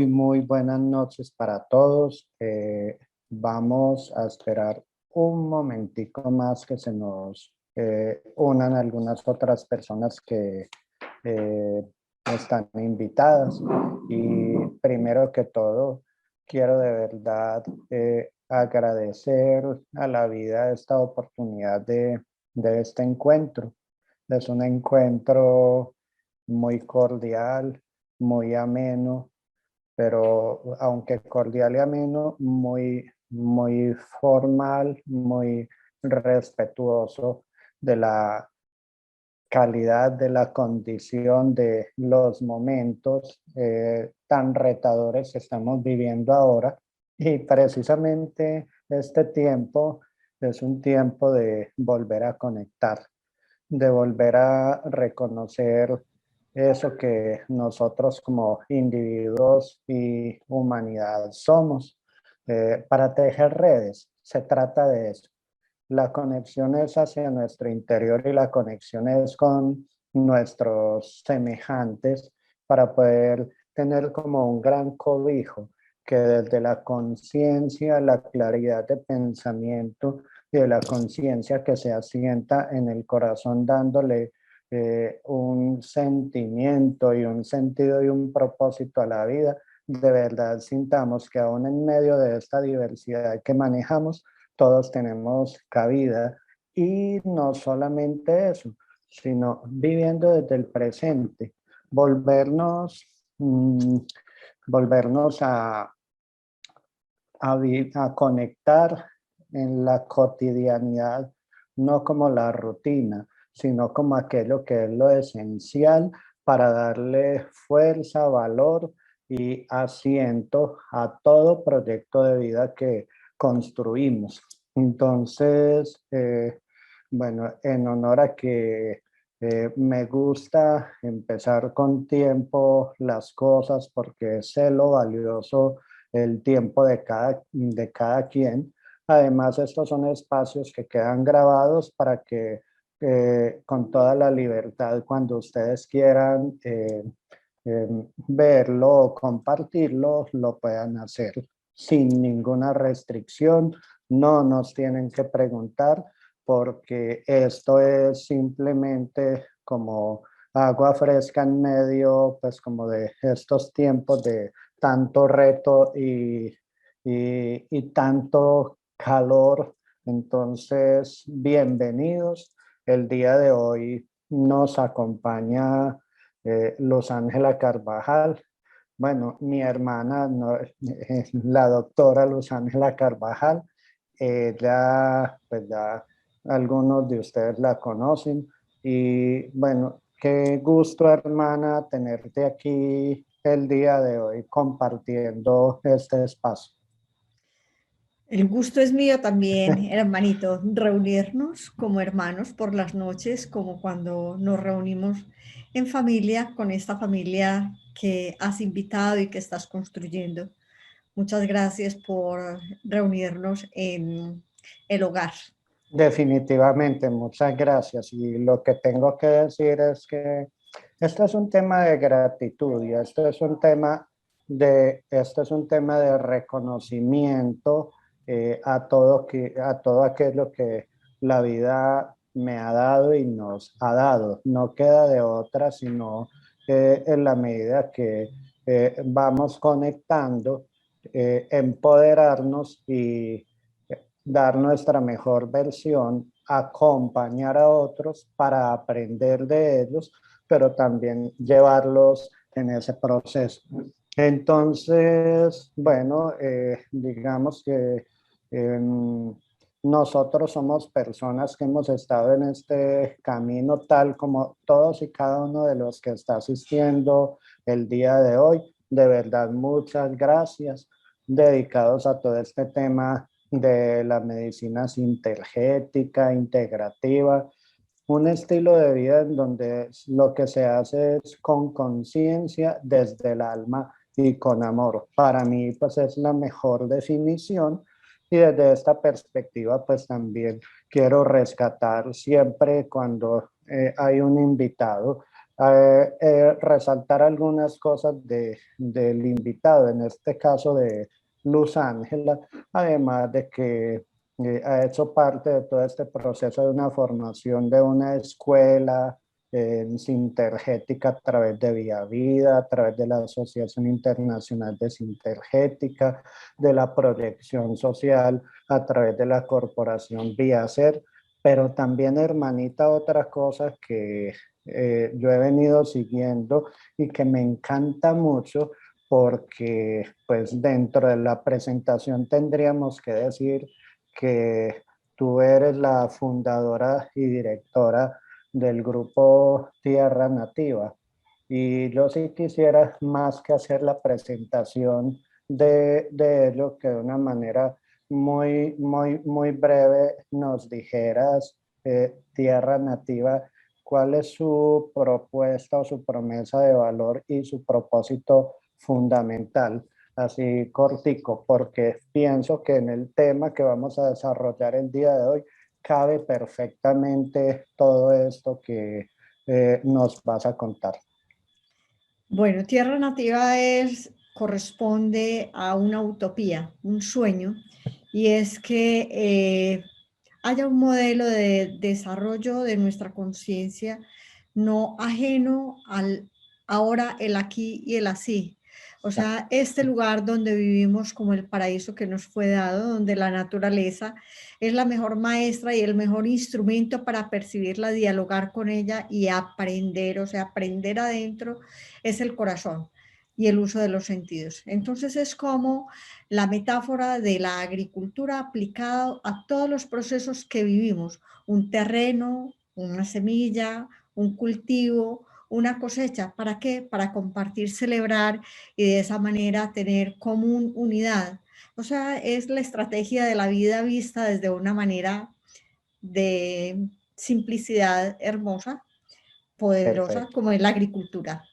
Muy buenas noches para todos. Vamos a esperar un momentico más que se nos unan algunas otras personas que están invitadas. Y primero que todo, quiero de verdad agradecer a la vida esta oportunidad de este encuentro. Es un encuentro muy cordial, muy ameno, pero aunque cordial y ameno, muy formal, muy respetuoso de la calidad de la condición de los momentos tan retadores que estamos viviendo ahora. Y precisamente este tiempo es un tiempo de volver a conectar, de volver a reconocer eso que nosotros como individuos y humanidad somos. Para tejer redes se trata de eso. La conexión es hacia nuestro interior y la conexión es con nuestros semejantes para poder tener como un gran cobijo que desde la conciencia, la claridad de pensamiento y de la conciencia que se asienta en el corazón dándole un sentimiento y un sentido y un propósito a la vida, de verdad sintamos que aún en medio de esta diversidad que manejamos, todos tenemos cabida y no solamente eso, sino viviendo desde el presente, volvernos, mm, volvernos a conectar en la cotidianidad, no como la rutina, sino como aquello que es lo esencial para darle fuerza, valor y asiento a todo proyecto de vida que construimos. Entonces, bueno, en honor a que me gusta empezar con tiempo las cosas porque sé lo valioso el tiempo de cada quien. Además, estos son espacios que quedan grabados para que con toda la libertad, cuando ustedes quieran verlo o compartirlo, lo puedan hacer sin ninguna restricción. No nos tienen que preguntar porque esto es simplemente como agua fresca en medio, pues como de estos tiempos de tanto reto y tanto calor. Entonces, bienvenidos. El día de hoy nos acompaña Luz Ángela Carvajal. Bueno, mi hermana, no, la doctora Luz Ángela Carvajal, ya, pues ya algunos de ustedes la conocen. Y bueno, qué gusto, hermana, tenerte aquí el día de hoy compartiendo este espacio. El gusto es mío también, hermanito, reunirnos como hermanos por las noches, como cuando nos reunimos en familia, con esta familia que has invitado y que estás construyendo. Muchas gracias por reunirnos en el hogar. Definitivamente, muchas gracias. Y lo que tengo que decir es que esto es un tema de gratitud y esto es un tema de reconocimiento a todo aquello que la vida me ha dado y nos ha dado. No queda de otra, sino en la medida que vamos conectando, empoderarnos y dar nuestra mejor versión, acompañar a otros para aprender de ellos, pero también llevarlos en ese proceso. Entonces, bueno, digamos que eh, nosotros somos personas que hemos estado en este camino tal como todos y cada uno de los que está asistiendo el día de hoy. De verdad, muchas gracias dedicados a todo este tema de la medicina sintergética, integrativa, un estilo de vida en donde lo que se hace es con conciencia desde el alma y con amor. Para mí, pues es la mejor definición y desde esta perspectiva, pues también quiero rescatar siempre cuando hay un invitado, resaltar algunas cosas del invitado, en este caso de Luz Ángela, además de que ha hecho parte de todo este proceso de una formación de una escuela sintergética a través de Vía Vida, a través de la Asociación Internacional de Sintergética, de la proyección social a través de la corporación Vía Ser, pero también, hermanita, otras cosas que yo he venido siguiendo y que me encanta mucho porque pues dentro de la presentación tendríamos que decir que tú eres la fundadora y directora del grupo Tierra Nativa. Y yo sí quisiera más que hacer la presentación de ello, que de una manera muy breve nos dijeras, Tierra Nativa, cuál es su propuesta o su promesa de valor y su propósito fundamental, así cortico, porque pienso que en el tema que vamos a desarrollar el día de hoy cabe perfectamente todo esto que nos vas a contar. Bueno, Tierra Nativa corresponde a una utopía, un sueño, y es que haya un modelo de desarrollo de nuestra conciencia no ajeno al ahora, el aquí y el así. O sea, este lugar donde vivimos como el paraíso que nos fue dado, donde la naturaleza es la mejor maestra y el mejor instrumento para percibirla, dialogar con ella y aprender, o sea, aprender adentro es el corazón y el uso de los sentidos. Entonces es como la metáfora de la agricultura aplicada a todos los procesos que vivimos, un terreno, una semilla, un cultivo, una cosecha. ¿Para qué? Para compartir, celebrar y de esa manera tener común unidad. O sea, es la estrategia de la vida vista desde una manera de simplicidad hermosa, poderosa, Perfecto. como es la agricultura.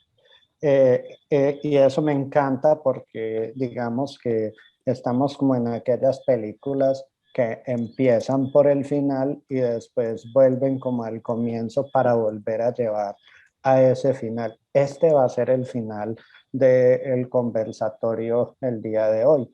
Y eso me encanta porque digamos que estamos como en aquellas películas que empiezan por el final y después vuelven como al comienzo para volver a llevar a ese final. Este va a ser el final del conversatorio el día de hoy.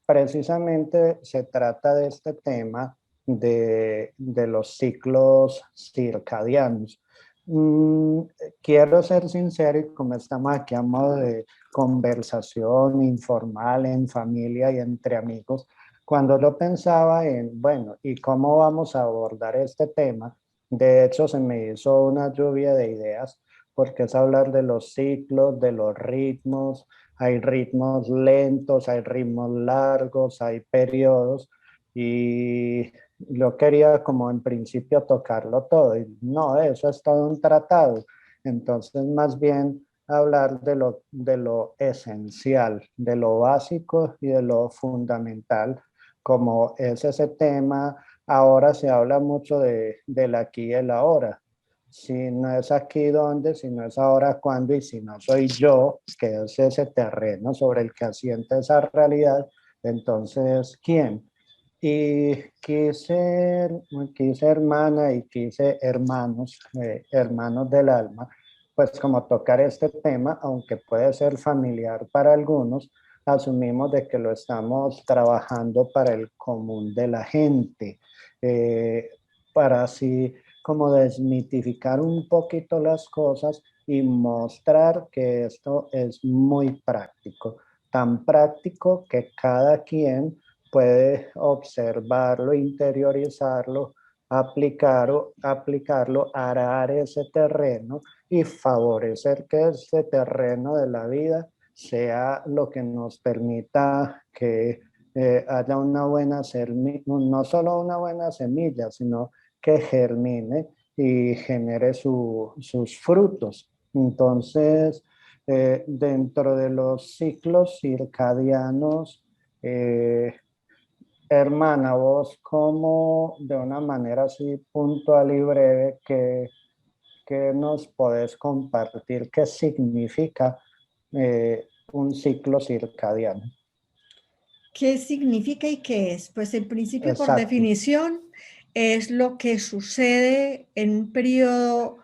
Precisamente se trata de este tema de los ciclos circadianos. Mm, Quiero ser sincero y como estamos aquí a modo de conversación informal en familia y entre amigos, cuando yo pensaba en, bueno, ¿y cómo vamos a abordar este tema? De hecho, se me hizo una lluvia de ideas porque es hablar de los ciclos, de los ritmos, hay ritmos lentos, hay ritmos largos, hay periodos y yo quería como en principio tocarlo todo y no, eso es todo un tratado. Entonces, más bien hablar de lo esencial, de lo básico y de lo fundamental, como es ese tema. Ahora se habla mucho del aquí y el ahora. Si no es aquí, ¿dónde? Si no es ahora, ¿cuándo? Y si no soy yo, que es ese terreno sobre el que asienta esa realidad, entonces, ¿quién? Y quise hermana y quise hermanos, hermanos del alma, pues como tocar este tema, aunque puede ser familiar para algunos, asumimos de que lo estamos trabajando para el común de la gente, eh, para así como desmitificar un poquito las cosas y mostrar que esto es muy práctico, tan práctico que cada quien puede observarlo, interiorizarlo, aplicarlo, arar ese terreno y favorecer que ese terreno de la vida sea lo que nos permita que haya una buena semilla, no solo una buena semilla, sino que germine y genere sus frutos. Entonces, dentro de los ciclos circadianos, eh, hermana, vos como de una manera así puntual y breve que nos podés compartir qué significa un ciclo circadiano. ¿Qué significa y qué es? Pues en principio, por Exacto. definición, es lo que sucede en un periodo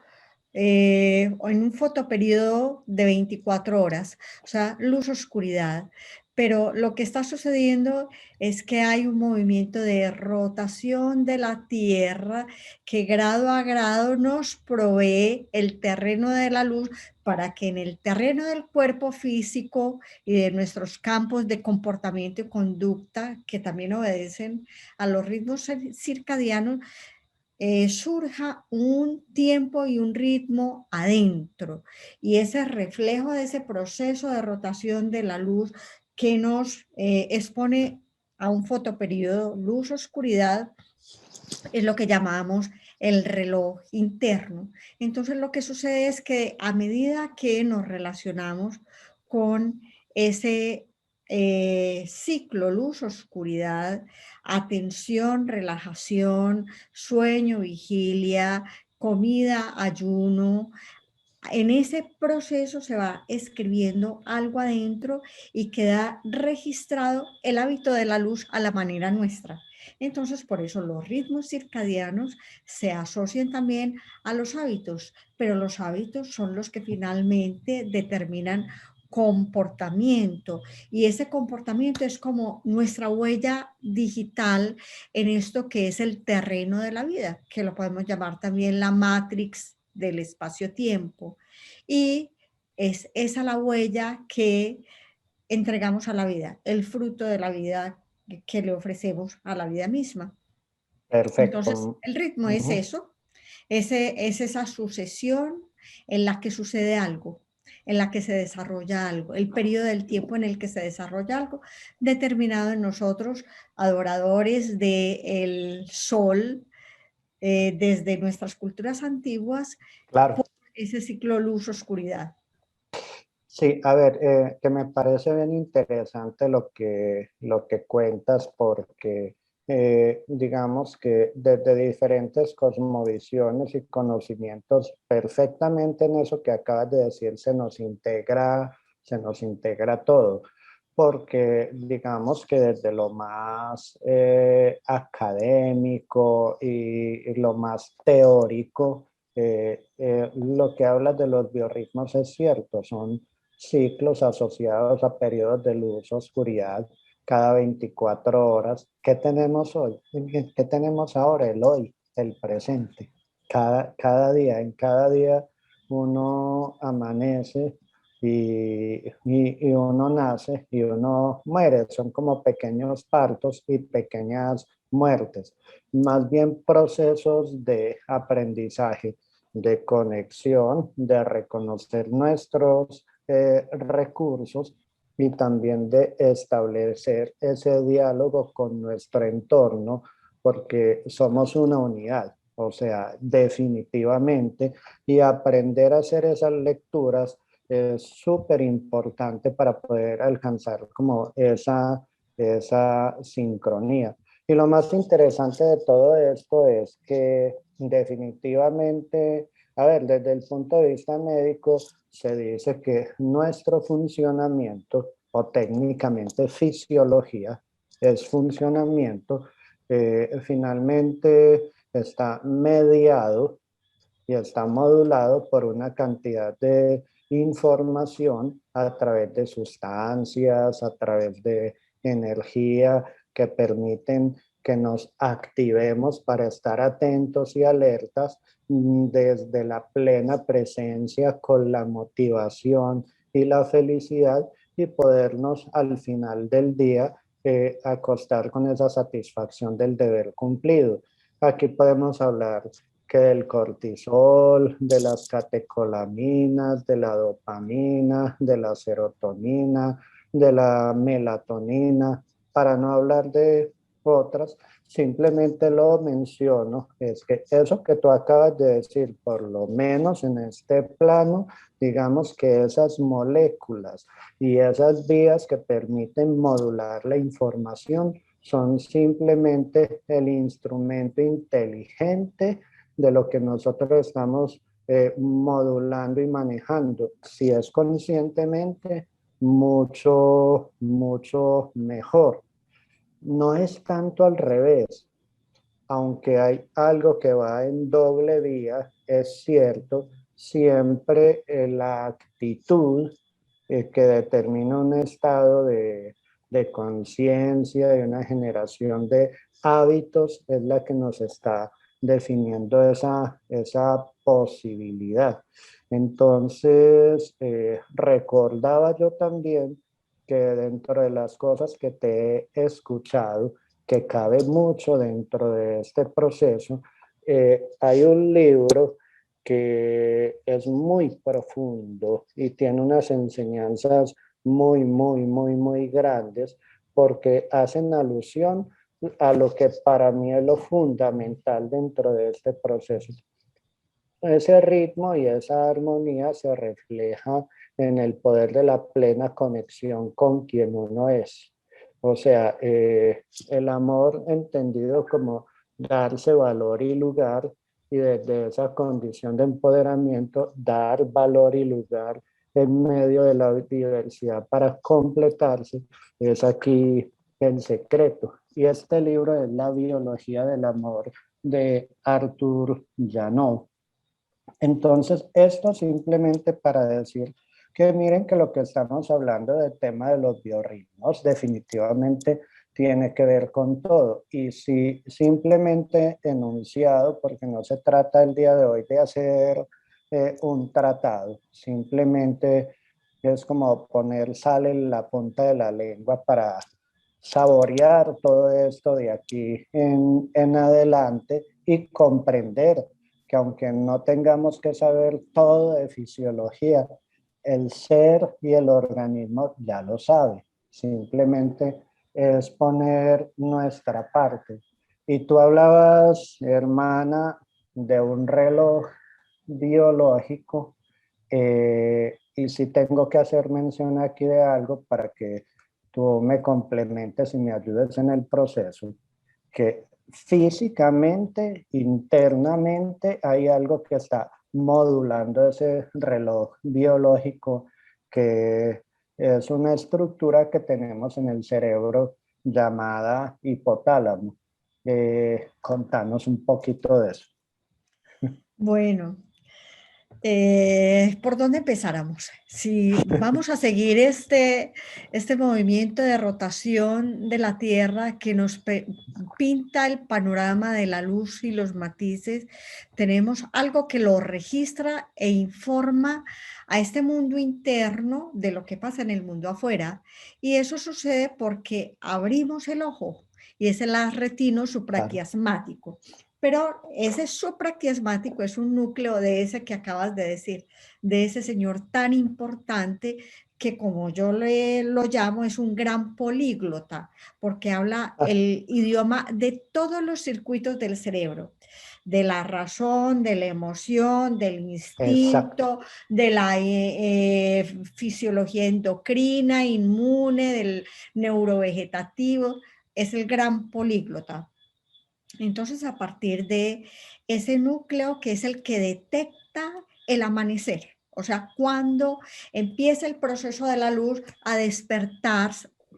o en un fotoperiodo de 24 horas, o sea, luz-oscuridad. Pero lo que está sucediendo es que hay un movimiento de rotación de la Tierra que grado a grado nos provee el terreno de la luz para que en el terreno del cuerpo físico y de nuestros campos de comportamiento y conducta, que también obedecen a los ritmos circadianos, surja un tiempo y un ritmo adentro. Y ese reflejo de ese proceso de rotación de la luz que nos expone a un fotoperiodo luz-oscuridad es lo que llamamos el reloj interno. Entonces lo que sucede es que a medida que nos relacionamos con ese ciclo luz-oscuridad, atención, relajación, sueño, vigilia, comida, ayuno, en ese proceso se va escribiendo algo adentro y queda registrado el hábito de la luz a la manera nuestra. Entonces, por eso los ritmos circadianos se asocian también a los hábitos, pero los hábitos son los que finalmente determinan comportamiento, y ese comportamiento es como nuestra huella digital en esto que es el terreno de la vida, que lo podemos llamar también la matrix del espacio-tiempo, y es esa la huella que entregamos a la vida, el fruto de la vida que le ofrecemos a la vida misma. Entonces, Perfecto. el ritmo es Ujú. eso, es esa sucesión en la que sucede algo, en la que se desarrolla algo, el periodo del tiempo en el que se desarrolla algo, determinado en nosotros, adoradores del sol, desde nuestras culturas antiguas, Claro. ese ciclo luz-oscuridad. Sí, a ver, que me parece bien interesante lo que cuentas porque digamos que desde diferentes cosmovisiones y conocimientos, perfectamente en eso que acabas de decir se nos integra todo, porque digamos que desde lo más académico y lo más teórico, lo que hablas de los biorritmos es cierto, son ciclos asociados a periodos de luz, oscuridad, cada 24 horas. ¿Qué tenemos hoy? ¿Qué tenemos ahora? El hoy, el presente. En cada día uno amanece y uno nace y uno muere. Son como pequeños partos y pequeñas muertes. Más bien procesos de aprendizaje, de conexión, de reconocer nuestros recursos y también de establecer ese diálogo con nuestro entorno, porque somos una unidad, o sea, definitivamente, y aprender a hacer esas lecturas es súper importante para poder alcanzar como esa sincronía. Y lo más interesante de todo esto es que definitivamente, a ver, desde el punto de vista médico, se dice que nuestro funcionamiento, o técnicamente fisiología, es funcionamiento, finalmente está mediado y está modulado por una cantidad de información a través de sustancias, a través de energía que permiten que nos activemos para estar atentos y alertas desde la plena presencia con la motivación y la felicidad y podernos al final del día acostar con esa satisfacción del deber cumplido. Aquí podemos hablar que del cortisol, de las catecolaminas, de la dopamina, de la serotonina, de la melatonina, para no hablar de otras, simplemente lo menciono, es que eso que tú acabas de decir, por lo menos en este plano, digamos que esas moléculas y esas vías que permiten modular la información son simplemente el instrumento inteligente de lo que nosotros estamos modulando y manejando. Si es conscientemente, mucho mejor. No es tanto al revés, aunque hay algo que va en doble vía, es cierto, siempre la actitud que determina un estado de conciencia, de una generación de hábitos, es la que nos está definiendo esa posibilidad. Entonces, recordaba yo también que dentro de las cosas que te he escuchado, que cabe mucho dentro de este proceso, hay un libro que es muy profundo y tiene unas enseñanzas muy grandes porque hacen alusión a lo que para mí es lo fundamental dentro de este proceso. Ese ritmo y esa armonía se refleja en el poder de la plena conexión con quien uno es. O sea, el amor entendido como darse valor y lugar, y desde esa condición de empoderamiento, dar valor y lugar en medio de la diversidad para completarse, es aquí el secreto. Y este libro es La biología del amor de Arthur Janov. Entonces, esto simplemente para decir que miren que lo que estamos hablando del tema de los biorritmos definitivamente tiene que ver con todo. Y si simplemente enunciado, porque no se trata el día de hoy de hacer un tratado, simplemente es como poner sal en la punta de la lengua para saborear todo esto de aquí en adelante y comprender que aunque no tengamos que saber todo de fisiología, el ser y el organismo ya lo sabe. Simplemente es poner nuestra parte. Y tú hablabas, hermana, de un reloj biológico, y si tengo que hacer mención aquí de algo para que tú me complementes y me ayudes en el proceso, que físicamente, internamente, hay algo que está modulando ese reloj biológico, que es una estructura que tenemos en el cerebro llamada hipotálamo. Contanos un poquito de eso. Bueno, ¿por dónde empezáramos? Si vamos a seguir este movimiento de rotación de la Tierra que nos pinta el panorama de la luz y los matices, tenemos algo que lo registra e informa a este mundo interno de lo que pasa en el mundo afuera. Y eso sucede porque abrimos el ojo y es el haz retino Claro. supraquiasmático. Pero ese supraquiasmático es un núcleo de ese que acabas de decir, de ese señor tan importante que, como yo lo llamo, es un gran políglota, porque habla Ah, el idioma de todos los circuitos del cerebro, de la razón, de la emoción, del exacto. instinto, de la fisiología endocrina, inmune, del neurovegetativo. Es el gran políglota. Entonces, a partir de ese núcleo que es el que detecta el amanecer, o sea, cuando empieza el proceso de la luz a despertar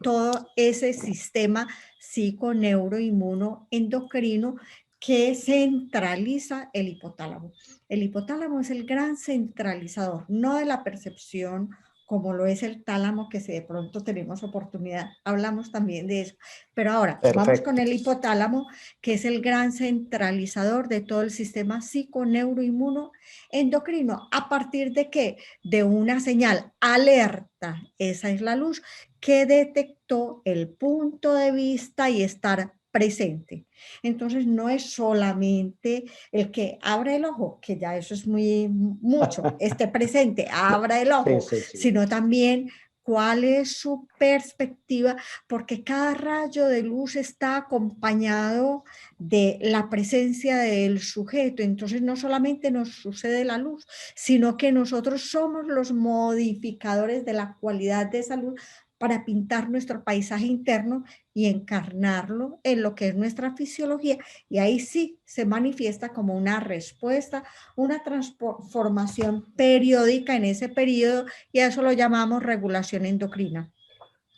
todo ese sistema psiconeuroinmunoendocrino que centraliza el hipotálamo. El hipotálamo es el gran centralizador, no de la percepción como lo es el tálamo, que si de pronto tenemos oportunidad, hablamos también de eso. Pero ahora vamos con Perfecto. el hipotálamo, que es el gran centralizador de todo el sistema psiconeuroinmuno endocrino. ¿A partir de qué? De una señal alerta, esa es la luz, que detectó el punto de vista y estar presente. Entonces no es solamente el que abra el ojo, que ya eso es muy mucho, esté presente, abra el Sí, ojo, sí, sí. sino también cuál es su perspectiva, porque cada rayo de luz está acompañado de la presencia del sujeto. Entonces no solamente nos sucede la luz, sino que nosotros somos los modificadores de la cualidad de esa luz para pintar nuestro paisaje interno y encarnarlo en lo que es nuestra fisiología. Y ahí sí se manifiesta como una respuesta, una transformación periódica en ese periodo, y a eso lo llamamos regulación endocrina.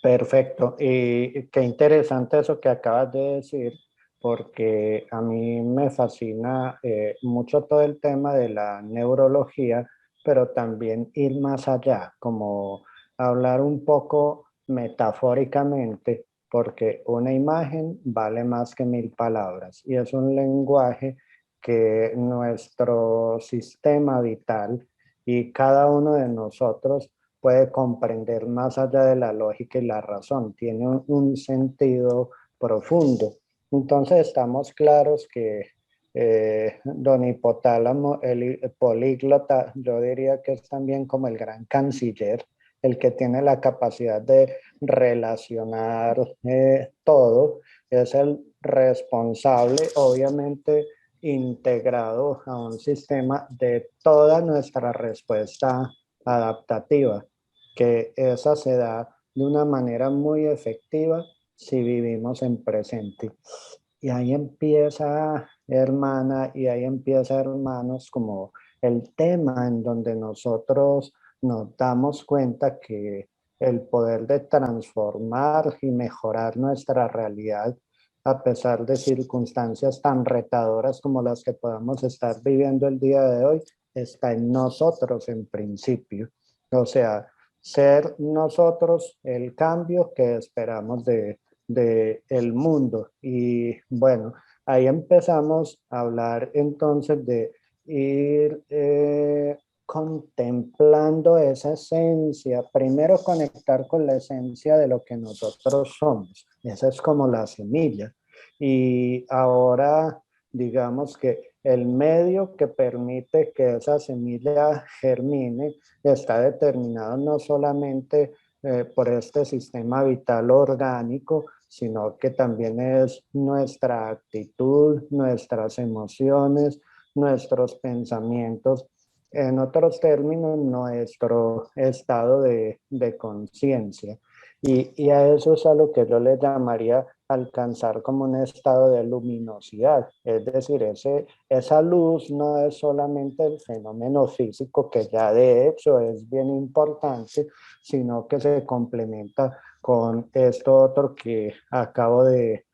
Perfecto. Y qué interesante eso que acabas de decir, porque a mí me fascina mucho todo el tema de la neurología, pero también ir más allá, como hablar un poco metafóricamente, porque una imagen vale más que 1000 palabras y es un lenguaje que nuestro sistema vital y cada uno de nosotros puede comprender más allá de la lógica y la razón, tiene un sentido profundo. Entonces estamos claros que don Hipotálamo, el políglota, yo diría que es también como el gran canciller, el que tiene la capacidad de relacionar todo, es el responsable, obviamente integrado a un sistema de toda nuestra respuesta adaptativa, que esa se da de una manera muy efectiva si vivimos en presente. Y ahí empieza, hermana, y ahí empieza, hermanos, como el tema en donde nosotros nos damos cuenta que el poder de transformar y mejorar nuestra realidad a pesar de circunstancias tan retadoras como las que podamos estar viviendo el día de hoy, está en nosotros en principio. O sea, ser nosotros el cambio que esperamos de el mundo. Y bueno, ahí empezamos a hablar entonces de ir contemplando esa esencia, primero conectar con la esencia de lo que nosotros somos. Esa es como la semilla. Y ahora, digamos que el medio que permite que esa semilla germine está determinado no solamente por este sistema vital orgánico, sino que también es nuestra actitud, nuestras emociones, nuestros pensamientos, en otros términos, nuestro estado de conciencia. Y a eso es a lo que yo le llamaría alcanzar como un estado de luminosidad. Es decir, esa luz no es solamente el fenómeno físico, que ya de hecho es bien importante, sino que se complementa con esto otro que acabo de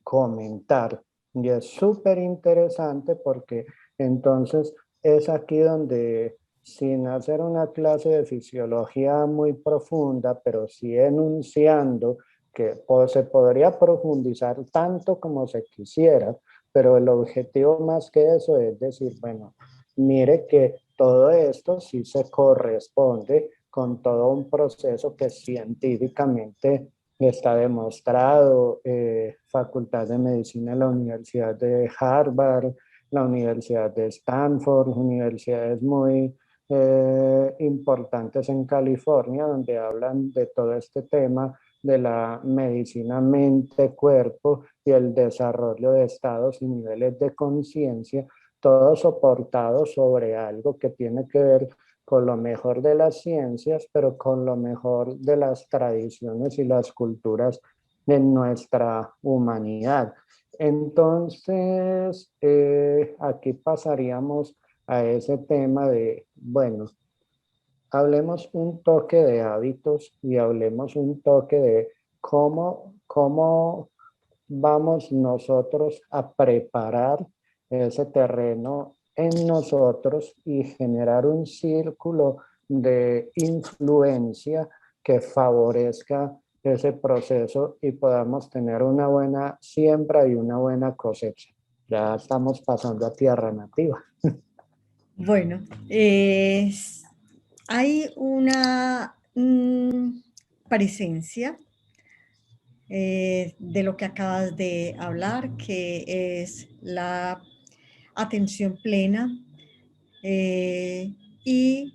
comentar. Y es súper interesante porque entonces es aquí donde, sin hacer una clase de fisiología muy profunda, pero sí enunciando que se podría profundizar tanto como se quisiera, pero el objetivo más que eso es decir, bueno, mire que todo esto sí se corresponde con todo un proceso que científicamente está demostrado, Facultad de Medicina de la Universidad de Harvard, la Universidad de Stanford, universidades muy importantes en California, donde hablan de todo este tema de la medicina mente-cuerpo y el desarrollo de estados y niveles de conciencia, todo soportado sobre algo que tiene que ver con lo mejor de las ciencias, pero con lo mejor de las tradiciones y las culturas de nuestra humanidad. Entonces, aquí pasaríamos a ese tema de, bueno, hablemos un toque de hábitos y hablemos un toque de cómo vamos nosotros a preparar ese terreno en nosotros y generar un círculo de influencia que favorezca ese proceso y podamos tener una buena siembra y una buena cosecha. Ya estamos pasando a tierra nativa. Bueno, hay una presencia de lo que acabas de hablar, que es la atención plena. Y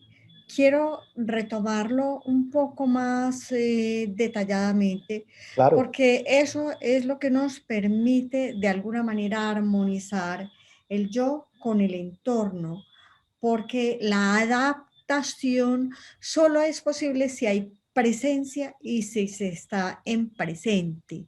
quiero retomarlo un poco más detalladamente, Claro. porque eso es lo que nos permite de alguna manera armonizar el yo con el entorno, porque la adaptación solo es posible si hay presencia y si se está en presente.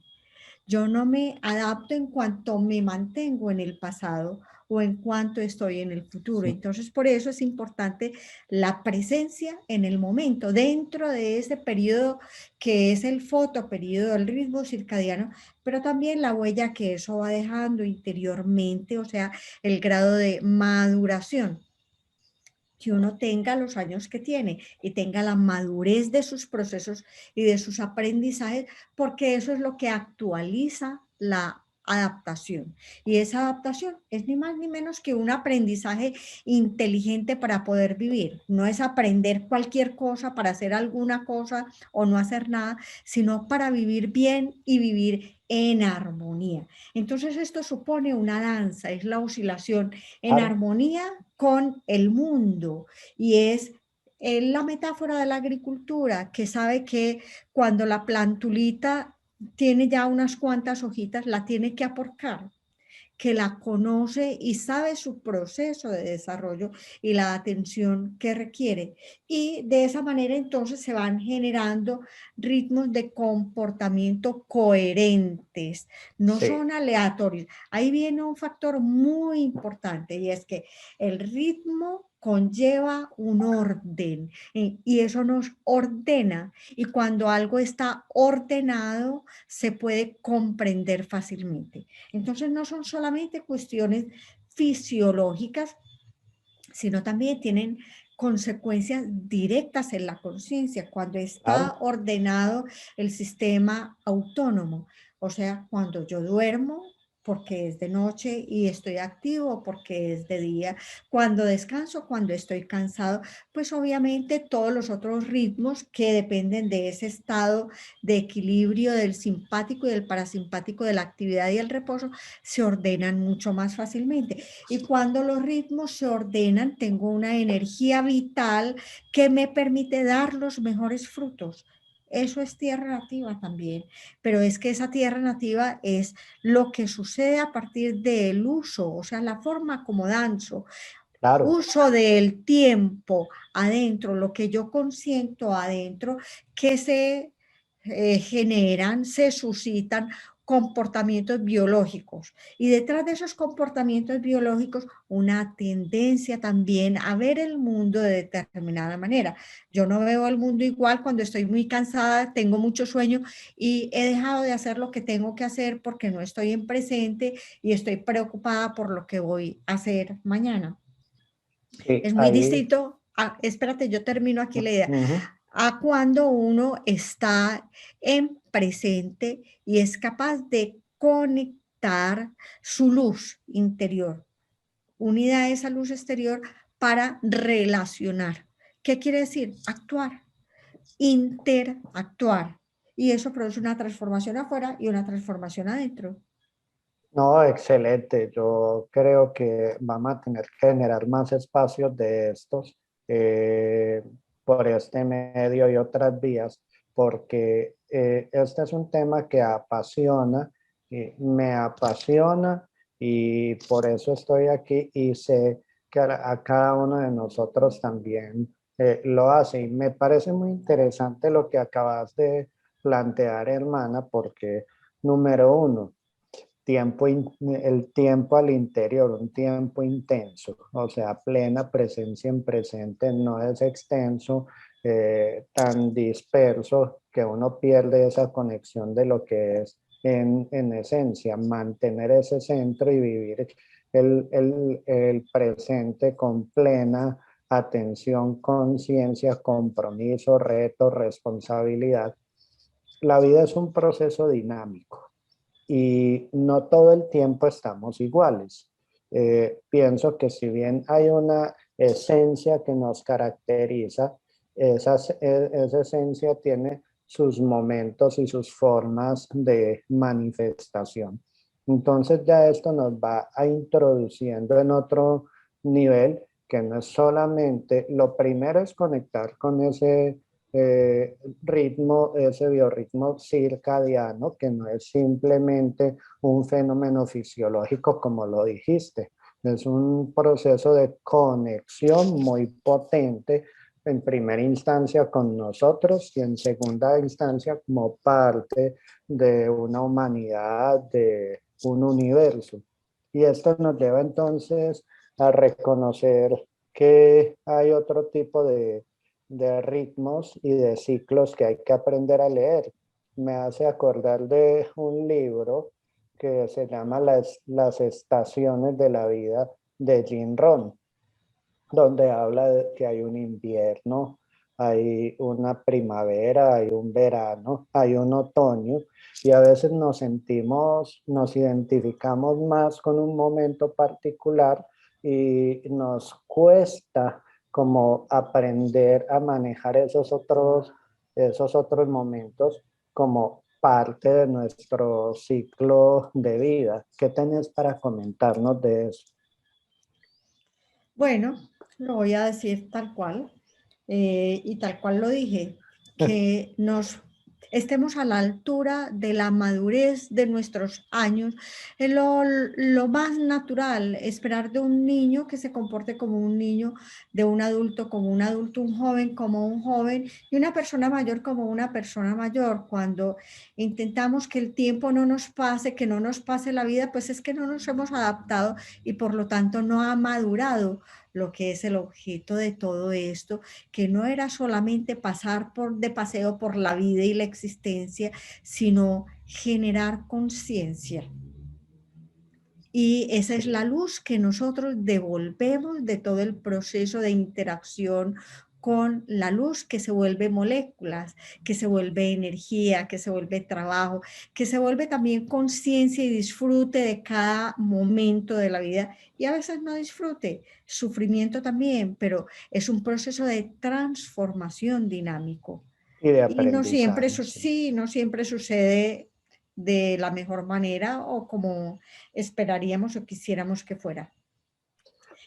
Yo no me adapto en cuanto me mantengo en el pasado o en cuanto estoy en el futuro. Sí. Entonces, por eso es importante la presencia en el momento, dentro de ese periodo que es el fotoperiodo, el ritmo circadiano, pero también la huella que eso va dejando interiormente, o sea, el grado de maduración. que uno tenga los años que tiene y tenga la madurez de sus procesos y de sus aprendizajes, porque eso es lo que actualiza la adaptación. Y esa adaptación es ni más ni menos que un aprendizaje inteligente para poder vivir. No es aprender cualquier cosa para hacer alguna cosa o no hacer nada, sino para vivir bien y vivir en armonía. Entonces esto supone una danza, es la oscilación en Claro, armonía con el mundo y es la metáfora de la agricultura, que sabe que cuando la plantulita tiene ya unas cuantas hojitas, la tiene que aporcar, que la conoce y sabe su proceso de desarrollo y la atención que requiere. Y de esa manera entonces se van generando ritmos de comportamiento coherentes, no sí, son aleatorios. Ahí viene un factor muy importante y es que el ritmo conlleva un orden y eso nos ordena y cuando algo está ordenado se puede comprender fácilmente. Entonces no son solamente cuestiones fisiológicas, sino también tienen consecuencias directas en la conciencia cuando está claro. ordenado el sistema autónomo. O sea, cuando yo duermo, porque es de noche y estoy activo, porque es de día, cuando descanso, cuando estoy cansado, pues obviamente todos los otros ritmos que dependen de ese estado de equilibrio del simpático y del parasimpático, de la actividad y el reposo, se ordenan mucho más fácilmente. Y cuando los ritmos se ordenan, tengo una energía vital que me permite dar los mejores frutos. Eso es tierra nativa también, pero es que esa tierra nativa es lo que sucede a partir del uso, o sea, la forma como danzo, Claro, uso del tiempo adentro, lo que yo consiento adentro, que se generan, se suscitan comportamientos biológicos. Y detrás de esos comportamientos biológicos, una tendencia también a ver el mundo de determinada manera. Yo no veo el mundo igual cuando estoy muy cansada, tengo mucho sueño y he dejado de hacer lo que tengo que hacer porque no estoy en presente y estoy preocupada por lo que voy a hacer mañana. sí, Es muy ahí, distinto a, espérate, yo termino aquí la idea, ujú. a cuando uno está en presente y es capaz de conectar su luz interior, unida a esa luz exterior para relacionar. ¿Qué quiere decir? Actuar, interactuar. Y eso produce una transformación afuera y una transformación adentro. No, excelente. Yo creo que vamos a tener que generar más espacios de estos eh, por este medio y otras vías, porque este es un tema que apasiona, y me apasiona y por eso estoy aquí y sé que a cada uno de nosotros también lo hace. Y me parece muy interesante lo que acabas de plantear, hermana, porque número uno, el tiempo al interior, un tiempo intenso, o sea, plena presencia en presente, no es extenso, tan disperso que uno pierde esa conexión de lo que es en esencia, mantener ese centro y vivir el presente con plena atención, conciencia, compromiso, reto, responsabilidad. La vida es un proceso dinámico y no todo el tiempo estamos iguales. Pienso que si bien hay una esencia que nos caracteriza, esa esencia tiene sus momentos y sus formas de manifestación. Entonces ya esto nos va a introduciendo en otro nivel que no es solamente, lo primero es conectar con ese ritmo, ese biorritmo circadiano, que no es simplemente un fenómeno fisiológico como lo dijiste, es un proceso de conexión muy potente en primera instancia con nosotros y en segunda instancia como parte de una humanidad, de un universo. Y esto nos lleva entonces a reconocer que hay otro tipo de ritmos y de ciclos que hay que aprender a leer. Me hace acordar de un libro que se llama Las estaciones de la vida de Jim Rohn. donde habla de que hay un invierno, hay una primavera, hay un verano, hay un otoño, y a veces nos sentimos, nos identificamos más con un momento particular y nos cuesta como aprender a manejar esos otros momentos como parte de nuestro ciclo de vida. ¿Qué tenés para comentarnos de eso? Bueno, lo voy a decir tal cual, y tal cual lo dije, que nos estemos a la altura de la madurez de nuestros años, es lo más natural, esperar de un niño que se comporte como un niño, de un adulto como un adulto, un joven como un joven y una persona mayor como una persona mayor. Cuando intentamos que el tiempo no nos pase, que no nos pase la vida, pues es que no nos hemos adaptado y por lo tanto no ha madurado lo que es el objeto de todo esto, que no era solamente pasar de paseo por la vida y la existencia, sino generar conciencia. Y esa es la luz que nosotros devolvemos de todo el proceso de interacción con la luz, que se vuelve moléculas, que se vuelve energía, que se vuelve trabajo, que se vuelve también conciencia y disfrute de cada momento de la vida. Y a veces no disfrute, sufrimiento también, pero es un proceso de transformación dinámico. Y de Y no siempre, aprendizaje, sí. sí, no siempre sucede de la mejor manera o como esperaríamos o quisiéramos que fuera.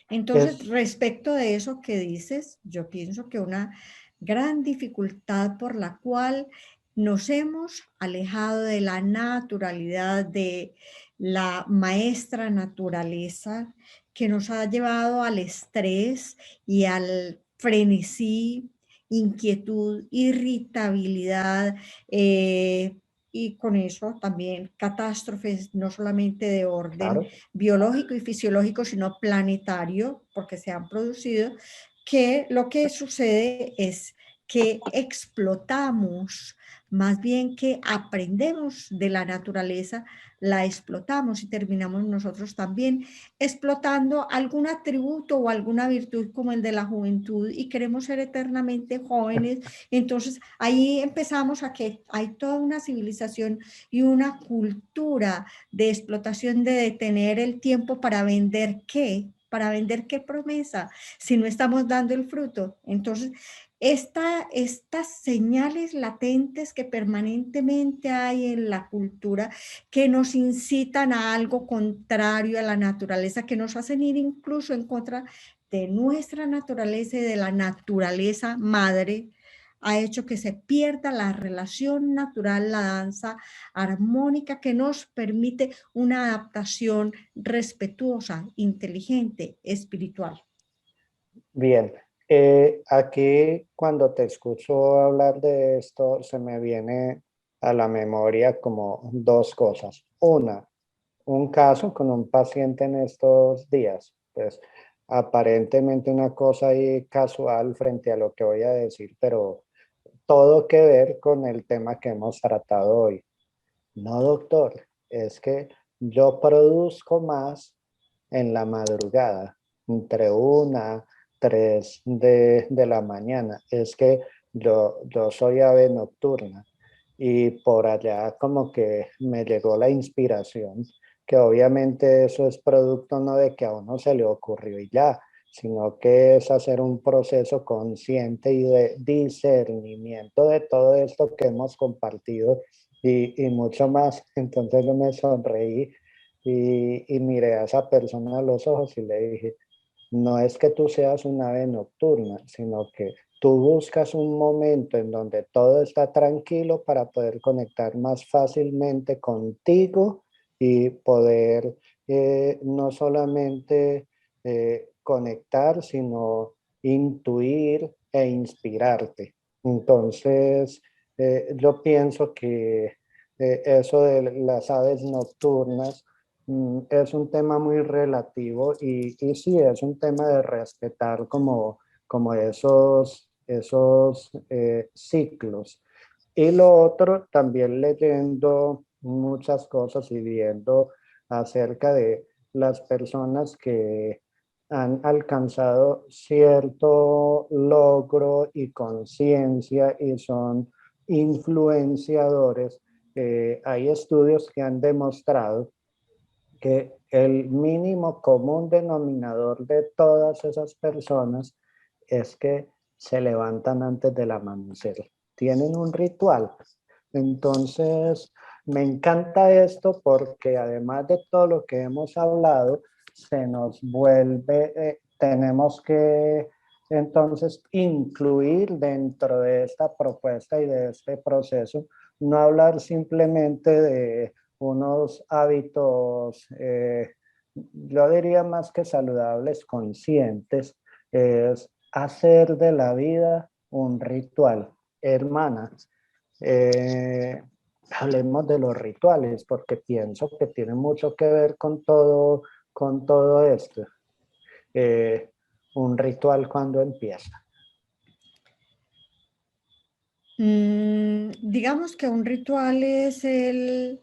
Entonces, Es, respecto de eso que dices, yo pienso que una gran dificultad por la cual nos hemos alejado de la naturalidad, de la maestra naturaleza, que nos ha llevado al estrés y al frenesí, inquietud, irritabilidad, y con eso también catástrofes, no solamente de orden claro. biológico y fisiológico, sino planetario, porque se han producido, que lo que sucede es que explotamos, más bien que aprendemos de la naturaleza, la explotamos y terminamos nosotros también explotando algún atributo o alguna virtud como el de la juventud y queremos ser eternamente jóvenes. Entonces ahí empezamos a que hay toda una civilización y una cultura de explotación, de detener el tiempo para vender qué promesa, si no estamos dando el fruto. Entonces, estas señales latentes que permanentemente hay en la cultura, que nos incitan a algo contrario a la naturaleza, que nos hacen ir incluso en contra de nuestra naturaleza y de la naturaleza madre, ha hecho que se pierda la relación natural, la danza armónica que nos permite una adaptación respetuosa, inteligente, espiritual. Bien, aquí cuando te escucho hablar de esto, se me viene a la memoria como dos cosas. Una, un caso con un paciente en estos días, pues aparentemente una cosa ahí casual frente a lo que voy a decir, pero todo que ver con el tema que hemos tratado hoy. No, doctor, es que yo produzco más en la madrugada, entre 1, 3 de la mañana. Es que yo soy ave nocturna y por allá como que me llegó la inspiración, que obviamente eso es producto no de que a uno se le ocurrió y ya, sino que es hacer un proceso consciente y de discernimiento de todo esto que hemos compartido y mucho más. Entonces yo me sonreí y miré a esa persona a los ojos y le dije, no es que tú seas un ave nocturna, sino que tú buscas un momento en donde todo está tranquilo para poder conectar más fácilmente contigo y poder no solamente conectar, sino intuir e inspirarte. Entonces, yo pienso que eso de las aves nocturnas es un tema muy relativo y sí, es un tema de respetar como esos ciclos. Y lo otro, también leyendo muchas cosas y viendo acerca de las personas que han alcanzado cierto logro y conciencia y son influenciadores. Hay estudios que han demostrado que el mínimo común denominador de todas esas personas es que se levantan antes del amanecer. Tienen un ritual. Entonces, me encanta esto porque además de todo lo que hemos hablado, se nos vuelve, tenemos que entonces incluir dentro de esta propuesta y de este proceso, no hablar simplemente de unos hábitos, yo diría más que saludables, conscientes, es hacer de la vida un ritual. Hermanas, eh, hablemos de los rituales, porque pienso que tiene mucho que ver con todo esto. Eh, un ritual cuando empieza. Digamos que un ritual es el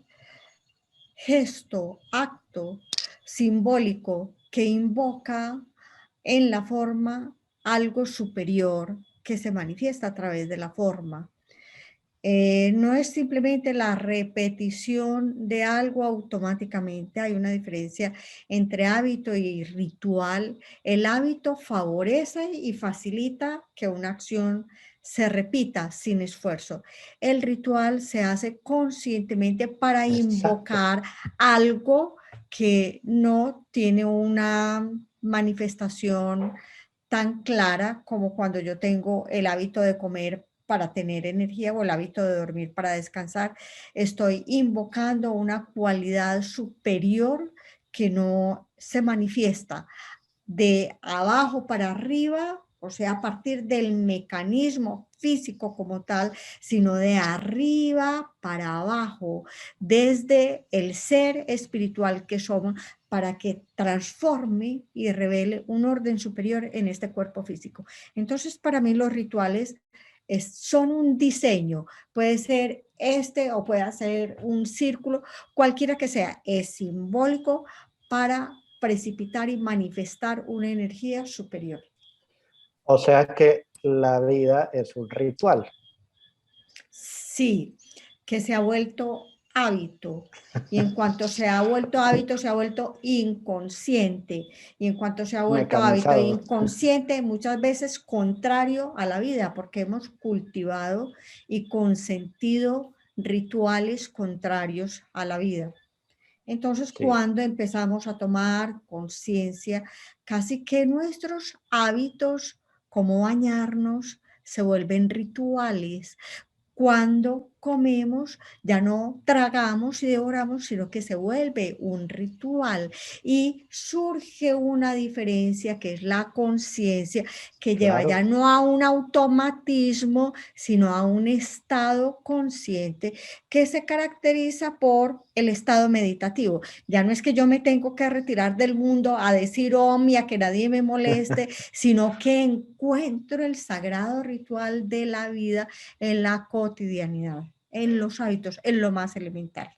gesto, acto simbólico que invoca en la forma algo superior que se manifiesta a través de la forma. No es simplemente la repetición de algo automáticamente, hay una diferencia entre hábito y ritual. El hábito favorece y facilita que una acción se repita sin esfuerzo. El ritual se hace conscientemente para Exacto. invocar algo que no tiene una manifestación tan clara como cuando yo tengo el hábito de comer para tener energía o el hábito de dormir para descansar. Estoy invocando una cualidad superior que no se manifiesta de abajo para arriba, o sea, a partir del mecanismo físico como tal, sino de arriba para abajo, desde el ser espiritual que somos, para que transforme y revele un orden superior en este cuerpo físico. Entonces, para mí los rituales son un diseño, puede ser este o puede ser un círculo, cualquiera que sea, es simbólico para precipitar y manifestar una energía superior. O sea que la vida es un ritual. Sí, que se ha vuelto hábito. Y en cuanto se ha vuelto hábito, se ha vuelto inconsciente. Y en cuanto se ha vuelto hábito e Mecanizado. inconsciente, muchas veces contrario a la vida, porque hemos cultivado y consentido rituales contrarios a la vida. Entonces, Sí. cuando empezamos a tomar conciencia, casi que nuestros hábitos, como bañarnos, se vuelven rituales. Cuando comemos, ya no tragamos y devoramos, sino que se vuelve un ritual y surge una diferencia que es la conciencia, que lleva ya Claro. no a un automatismo, sino a un estado consciente que se caracteriza por el estado meditativo. Ya no es que yo me tengo que retirar del mundo a decir om y a que nadie me moleste, sino que encuentro el sagrado ritual de la vida en la cotidianidad, en los hábitos, en lo más elemental.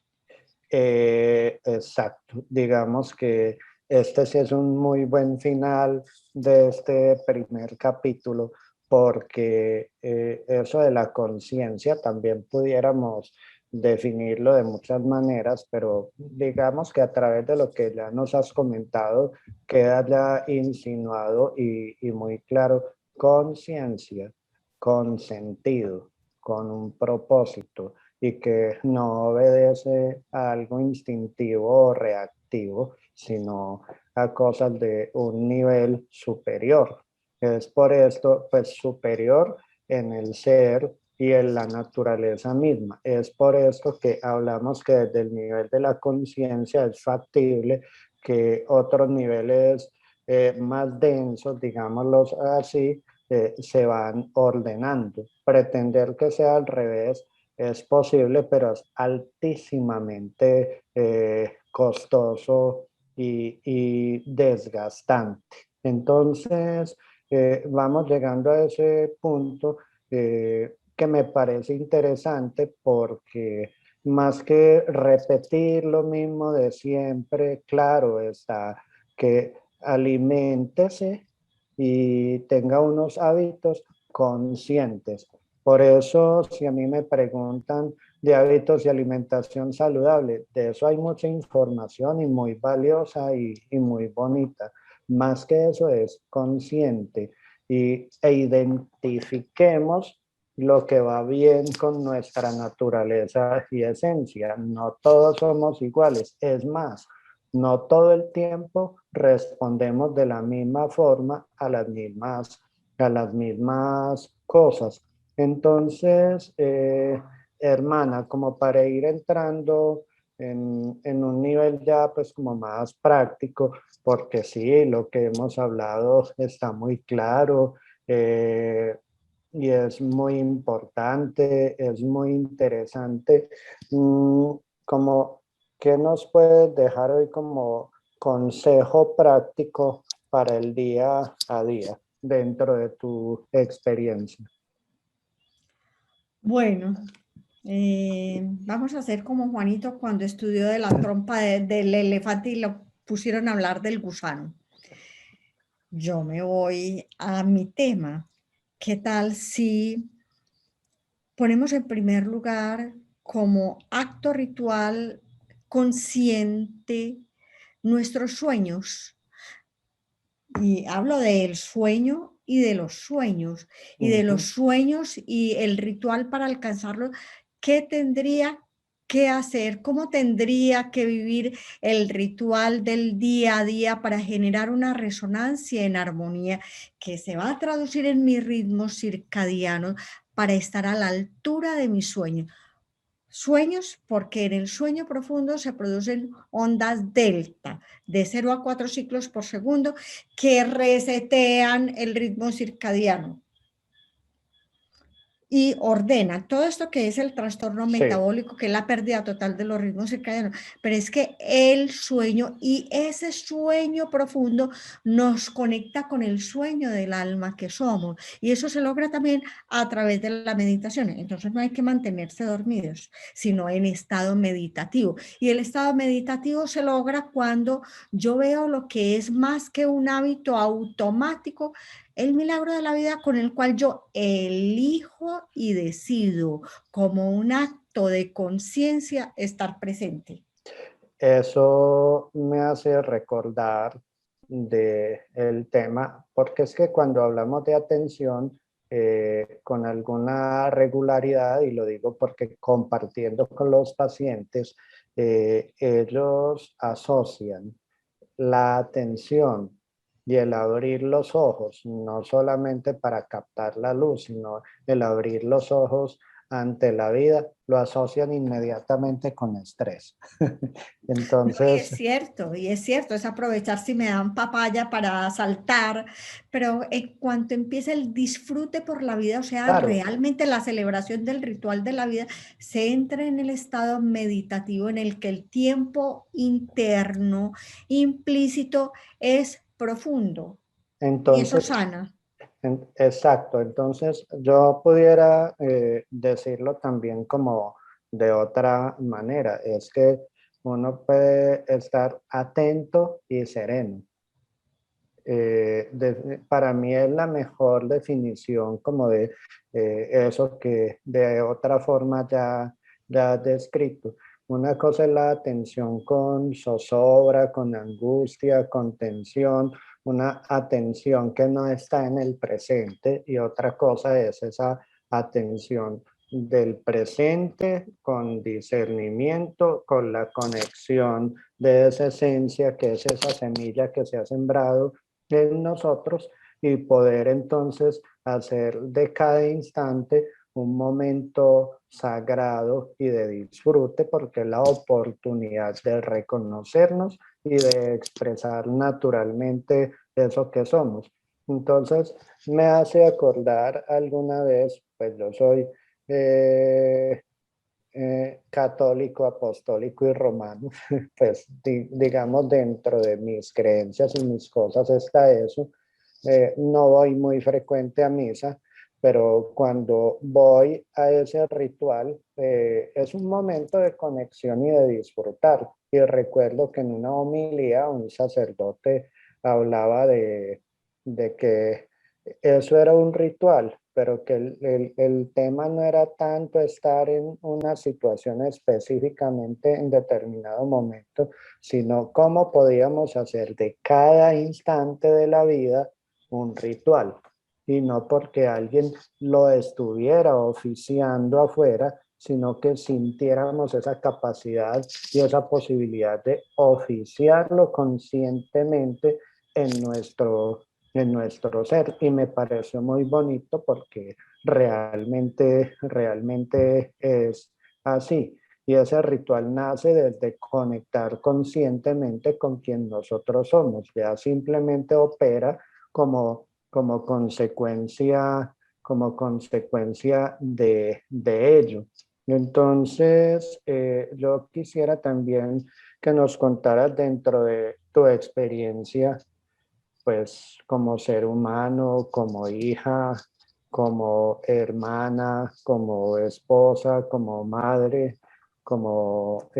Exacto. Digamos que este sí es un muy buen final de este primer capítulo, porque eso de la conciencia también pudiéramos definirlo de muchas maneras, pero digamos que a través de lo que ya nos has comentado, queda ya insinuado y muy claro, conciencia, con sentido, con un propósito y que no obedece a algo instintivo o reactivo, sino a cosas de un nivel superior. Es por esto, pues superior en el ser y en la naturaleza misma. Es por esto que hablamos que desde el nivel de la conciencia es factible que otros niveles más densos, digámoslos así, se van ordenando. Pretender que sea al revés es posible, pero es altísimamente costoso y desgastante. Entonces, vamos llegando a ese punto que me parece interesante porque más que repetir lo mismo de siempre, claro está que aliméntese y tenga unos hábitos conscientes. Por eso, si a mí me preguntan de hábitos de alimentación saludable, de eso hay mucha información y muy valiosa y muy bonita. Más que eso es consciente e identifiquemos lo que va bien con nuestra naturaleza y esencia. No todos somos iguales. Es más, no todo el tiempo respondemos de la misma forma a las mismas cosas. Entonces, hermana, como para ir entrando en un nivel ya pues como más práctico, porque sí, lo que hemos hablado está muy claro, y es muy importante, es muy interesante. Como, ¿qué nos puedes dejar hoy como consejo práctico para el día a día dentro de tu experiencia? Bueno, vamos a hacer como Juanito cuando estudió de la trompa del elefante y lo pusieron a hablar del gusano. Yo me voy a mi tema. ¿Qué tal si ponemos en primer lugar como acto ritual consciente nuestros sueños? Y hablo del sueño y de los sueños, y de los sueños y el ritual para alcanzarlo. ¿Qué tendría que hacer? ¿Cómo tendría que vivir el ritual del día a día para generar una resonancia en armonía que se va a traducir en mis ritmos circadianos para estar a la altura de mis sueños? Sueños, porque en el sueño profundo se producen ondas delta de 0 a 4 ciclos por segundo que resetean el ritmo circadiano y ordena todo esto que es el trastorno Sí, metabólico, que es la pérdida total de los ritmos circadianos. Pero es que el sueño y ese sueño profundo nos conecta con el sueño del alma que somos. Y eso se logra también a través de la meditación. Entonces no hay que mantenerse dormidos, sino en estado meditativo. Y el estado meditativo se logra cuando yo veo lo que es más que un hábito automático, el milagro de la vida con el cual yo elijo y decido como un acto de conciencia estar presente. eso me hace recordar de el tema, porque es que cuando hablamos de atención con alguna regularidad, y lo digo porque compartiendo con los pacientes, ellos asocian la atención y el abrir los ojos, no solamente para captar la luz, sino el abrir los ojos ante la vida, lo asocian inmediatamente con estrés. No, Entonces, y es cierto, es aprovechar si me dan papaya para saltar, pero en cuanto empieza el disfrute por la vida, o sea, claro, realmente la celebración del ritual de la vida, se entra en el estado meditativo en el que el tiempo interno, implícito, es profundo y eso entonces, sana. exacto, entonces yo pudiera decirlo también como de otra manera, es que uno puede estar atento y sereno. Para mí es la mejor definición como de eso que de otra forma ya descrito. Una cosa es la atención con zozobra, con angustia, con tensión, una atención que no está en el presente, y otra cosa es esa atención del presente con discernimiento, con la conexión de esa esencia que es esa semilla que se ha sembrado en nosotros, y poder entonces hacer de cada instante un momento sagrado y de disfrute, porque es la oportunidad de reconocernos y de expresar naturalmente eso que somos. Entonces, me hace acordar alguna vez, pues yo soy eh, católico, apostólico y romano, pues digamos dentro de mis creencias y mis cosas está eso. No voy muy frecuente a misa, pero cuando voy a ese ritual es un momento de conexión y de disfrutar. Y recuerdo que en una homilía un sacerdote hablaba de que eso era un ritual, pero que el tema no era tanto estar en una situación específicamente en determinado momento, sino cómo podíamos hacer de cada instante de la vida un ritual. Y no porque alguien lo estuviera oficiando afuera, sino que sintiéramos esa capacidad y esa posibilidad de oficiarlo conscientemente en nuestro ser. Y me pareció muy bonito porque realmente es así. Y ese ritual nace desde conectar conscientemente con quien nosotros somos. Ya simplemente opera como consecuencia de ello. Entonces, yo quisiera también que nos contaras dentro de tu experiencia, pues como ser humano, como hija, como hermana, como esposa, como madre, como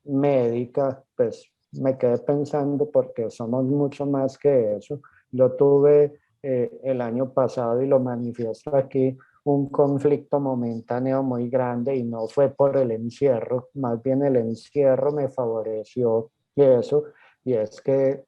médica, pues me quedé pensando porque somos mucho más que eso. Yo tuve el año pasado y lo manifiesto aquí un conflicto momentáneo muy grande y no fue por el encierro, más bien el encierro me favoreció eso, y es que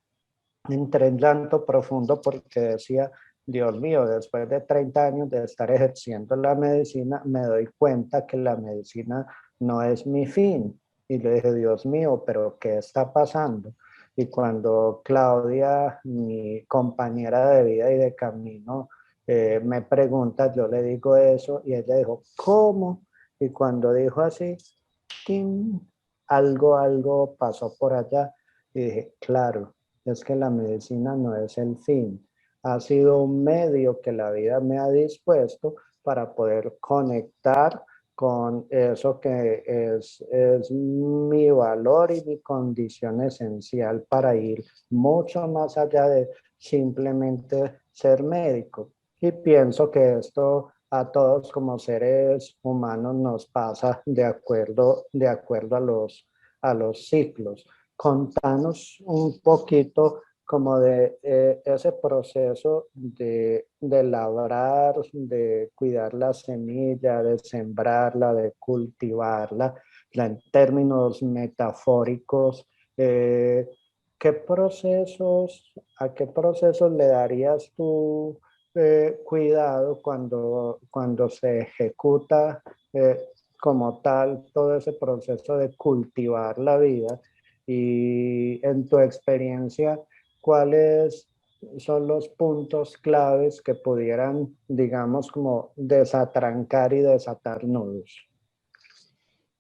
entré en llanto profundo porque decía, Dios mío, después de 30 años de estar ejerciendo la medicina, me doy cuenta que la medicina no es mi fin. Y le dije, Dios mío, pero ¿qué está pasando? Y cuando Claudia, mi compañera de vida y de camino, me pregunta, yo le digo eso y ella dijo, ¿cómo? Y cuando dijo así, ¡ting! Algo pasó por allá y dije, claro, es que la medicina no es el fin, ha sido un medio que la vida me ha dispuesto para poder conectar con eso que es mi valor y mi condición esencial para ir mucho más allá de simplemente ser médico. Y pienso que esto a todos como seres humanos nos pasa de acuerdo a los ciclos. Contanos un poquito como de ese proceso de labrar, de cuidar la semilla, de sembrarla, de cultivarla, en términos metafóricos. eh, ¿A qué procesos le darías tú cuidado cuando se ejecuta como tal todo ese proceso de cultivar la vida? Y en tu experiencia, ¿cuáles son los puntos claves que pudieran, digamos, como desatrancar y desatar nudos?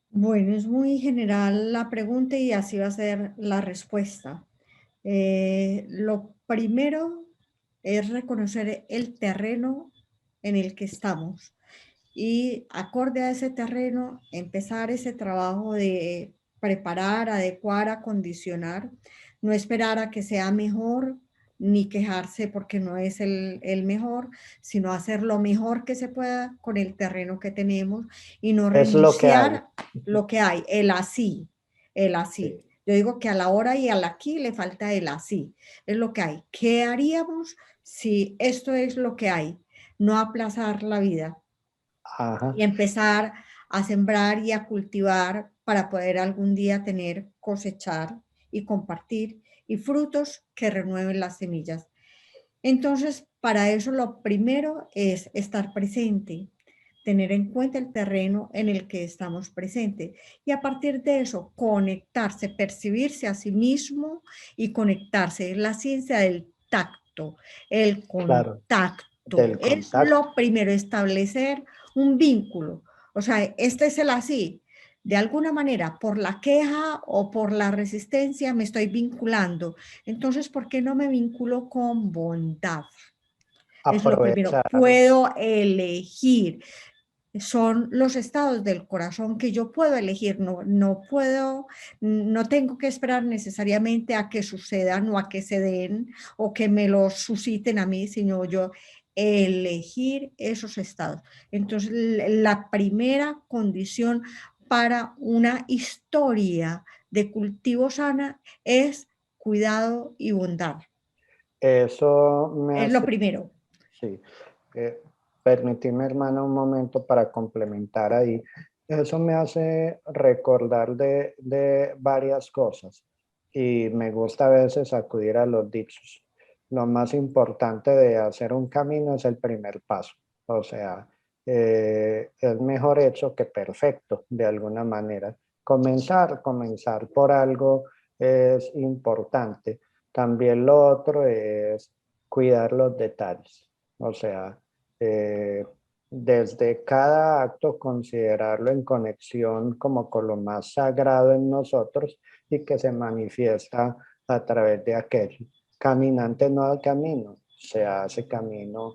Bueno, es muy general la pregunta y así va a ser la respuesta. Lo primero es reconocer el terreno en el que estamos y acorde a ese terreno empezar ese trabajo de preparar, adecuar, acondicionar, no esperar a que sea mejor ni quejarse porque no es el mejor, sino hacer lo mejor que se pueda con el terreno que tenemos y no Es lo que hay. renunciar lo que hay, el así, el así. Sí. Yo digo que a la hora y al aquí le falta el así, es lo que hay. ¿Qué haríamos si esto es lo que hay? No aplazar la vida Ajá. y empezar a sembrar y a cultivar para poder algún día tener, cosechar y compartir y frutos que renueven las semillas. Entonces, para eso lo primero es estar presente, tener en cuenta el terreno en el que estamos presentes y a partir de eso conectarse, percibirse a sí mismo y conectarse. Es la ciencia del tacto, el Claro, contacto. del Es contacto. lo primero, establecer un vínculo. O sea, este es el así. De alguna manera, por la queja o por la resistencia, me estoy vinculando. Entonces, ¿por qué no me vinculo con bondad? Es lo primero. Aprovechar. Puedo elegir. Son los estados del corazón que yo puedo elegir. No puedo, no tengo que esperar necesariamente a que sucedan o a que se den o que me los susciten a mí, sino yo elegir esos estados. Entonces, la primera condición para una historia de cultivo sana es cuidado y bondad. Eso me Es lo hace, primero. sí, permitime, hermana, un momento para complementar ahí. Eso me hace recordar de varias cosas y me gusta a veces acudir a los dichos. Lo más importante de hacer un camino es el primer paso. O sea, es mejor hecho que perfecto, de alguna manera. Comenzar por algo es importante. También lo otro es cuidar los detalles. O sea, eh, desde cada acto considerarlo en conexión como con lo más sagrado en nosotros y que se manifiesta a través de aquello. Caminante no al camino, se hace camino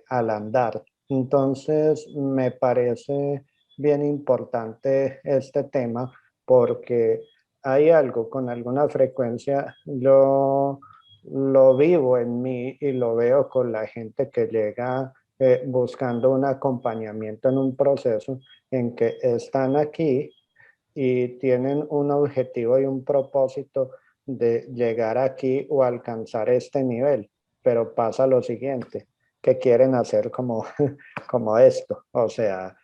al andar. Entonces, me parece bien importante este tema porque hay algo con alguna frecuencia, yo lo vivo en mí y lo veo con la gente que llega buscando un acompañamiento en un proceso en que están aquí y tienen un objetivo y un propósito de llegar aquí o alcanzar este nivel, pero pasa lo siguiente, que quieren hacer como, como esto, o sea,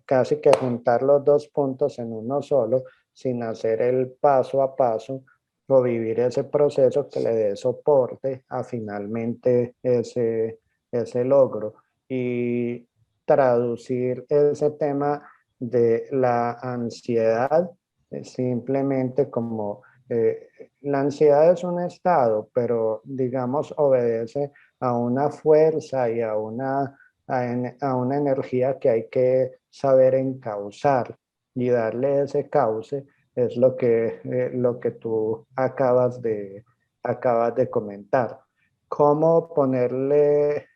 casi que juntar los dos puntos en uno solo sin hacer el paso a paso o vivir ese proceso que le dé soporte a finalmente ese logro y traducir ese tema de la ansiedad, simplemente como la ansiedad es un estado, pero digamos obedece a una fuerza y a una energía que hay que saber encauzar y darle ese cauce es lo que tú acabas de comentar. ¿Cómo ponerle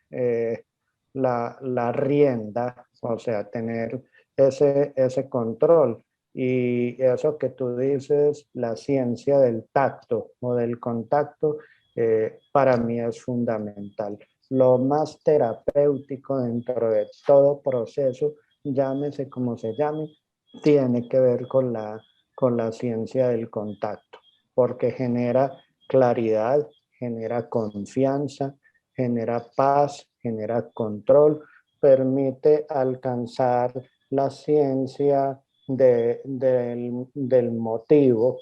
la rienda, o sea, tener ese control? Y eso que tú dices, la ciencia del tacto o del contacto, para mí es fundamental. Lo más terapéutico dentro de todo proceso, llámese como se llame, tiene que ver con la ciencia del contacto, porque genera claridad, genera confianza, genera paz, genera control, permite alcanzar la ciencia del motivo,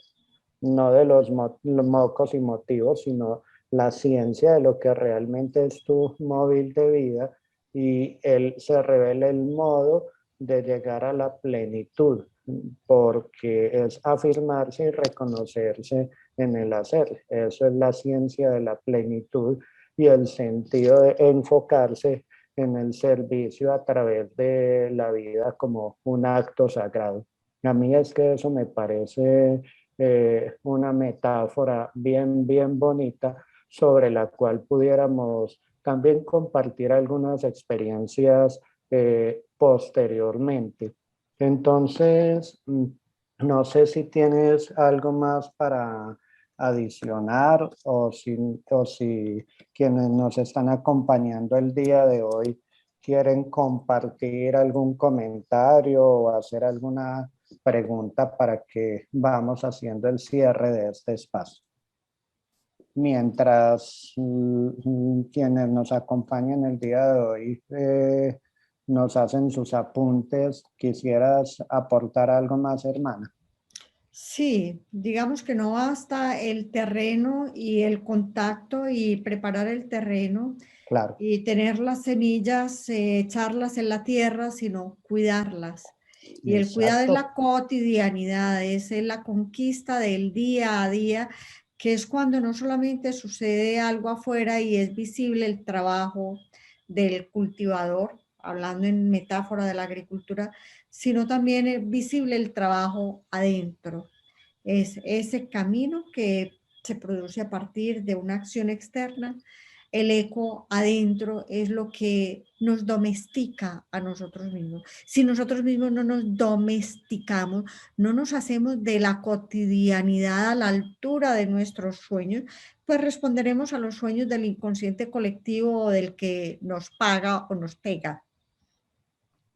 no de los mocos y motivos, sino la ciencia de lo que realmente es tu móvil de vida y él se revela el modo de llegar a la plenitud, porque es afirmarse y reconocerse en el hacer. Eso es la ciencia de la plenitud y el sentido de enfocarse en el servicio a través de la vida como un acto sagrado. A mí es que eso me parece una metáfora bien bonita sobre la cual pudiéramos también compartir algunas experiencias posteriormente. Entonces, no sé si tienes algo más para adicionar o si quienes nos están acompañando el día de hoy quieren compartir algún comentario o hacer alguna pregunta para que vamos haciendo el cierre de este espacio. Mientras quienes nos acompañan el día de hoy nos hacen sus apuntes, ¿quisieras aportar algo más, hermana? Sí, digamos que no basta el terreno y el contacto y preparar el terreno Claro, y tener las semillas, echarlas en la tierra, sino cuidarlas. Y el cuidado es la exacto. cotidianidad, es la conquista del día a día, que es cuando no solamente sucede algo afuera y es visible el trabajo del cultivador, hablando en metáfora de la agricultura, sino también es visible el trabajo adentro. Es ese camino que se produce a partir de una acción externa. El eco adentro es lo que nos domestica a nosotros mismos. Si nosotros mismos no nos domesticamos, no nos hacemos de la cotidianidad a la altura de nuestros sueños, pues responderemos a los sueños del inconsciente colectivo o del que nos paga o nos pega.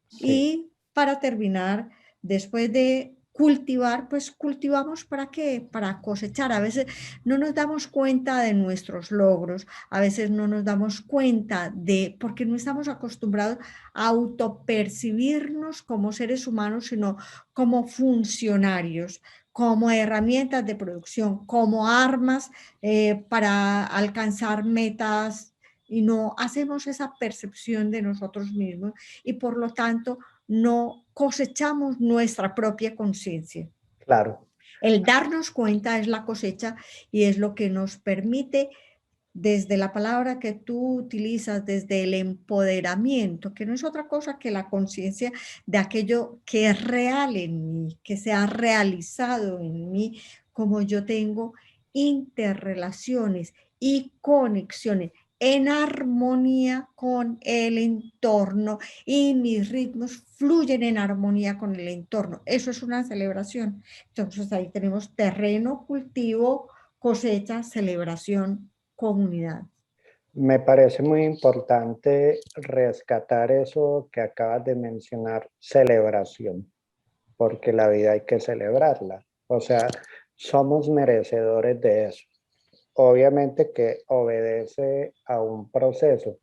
Sí, Y para terminar, después de cultivar, pues cultivamos ¿para qué? Para cosechar. A veces no nos damos cuenta de nuestros logros, a veces no nos damos cuenta de, porque no estamos acostumbrados a autopercibirnos como seres humanos, sino como funcionarios, como herramientas de producción, como armas para alcanzar metas y no hacemos esa percepción de nosotros mismos y por lo tanto no cosechamos nuestra propia conciencia. Claro. El darnos cuenta es la cosecha y es lo que nos permite, desde la palabra que tú utilizas, desde el empoderamiento, que no es otra cosa que la conciencia de aquello que es real en mí, que se ha realizado en mí, como yo tengo interrelaciones y conexiones en armonía con el entorno y mis ritmos fluyen en armonía con el entorno. Eso es una celebración. Entonces ahí tenemos terreno, cultivo, cosecha, celebración, comunidad. Me parece muy importante rescatar eso que acabas de mencionar, celebración, porque la vida hay que celebrarla. O sea, somos merecedores de eso. Obviamente que obedece a un proceso,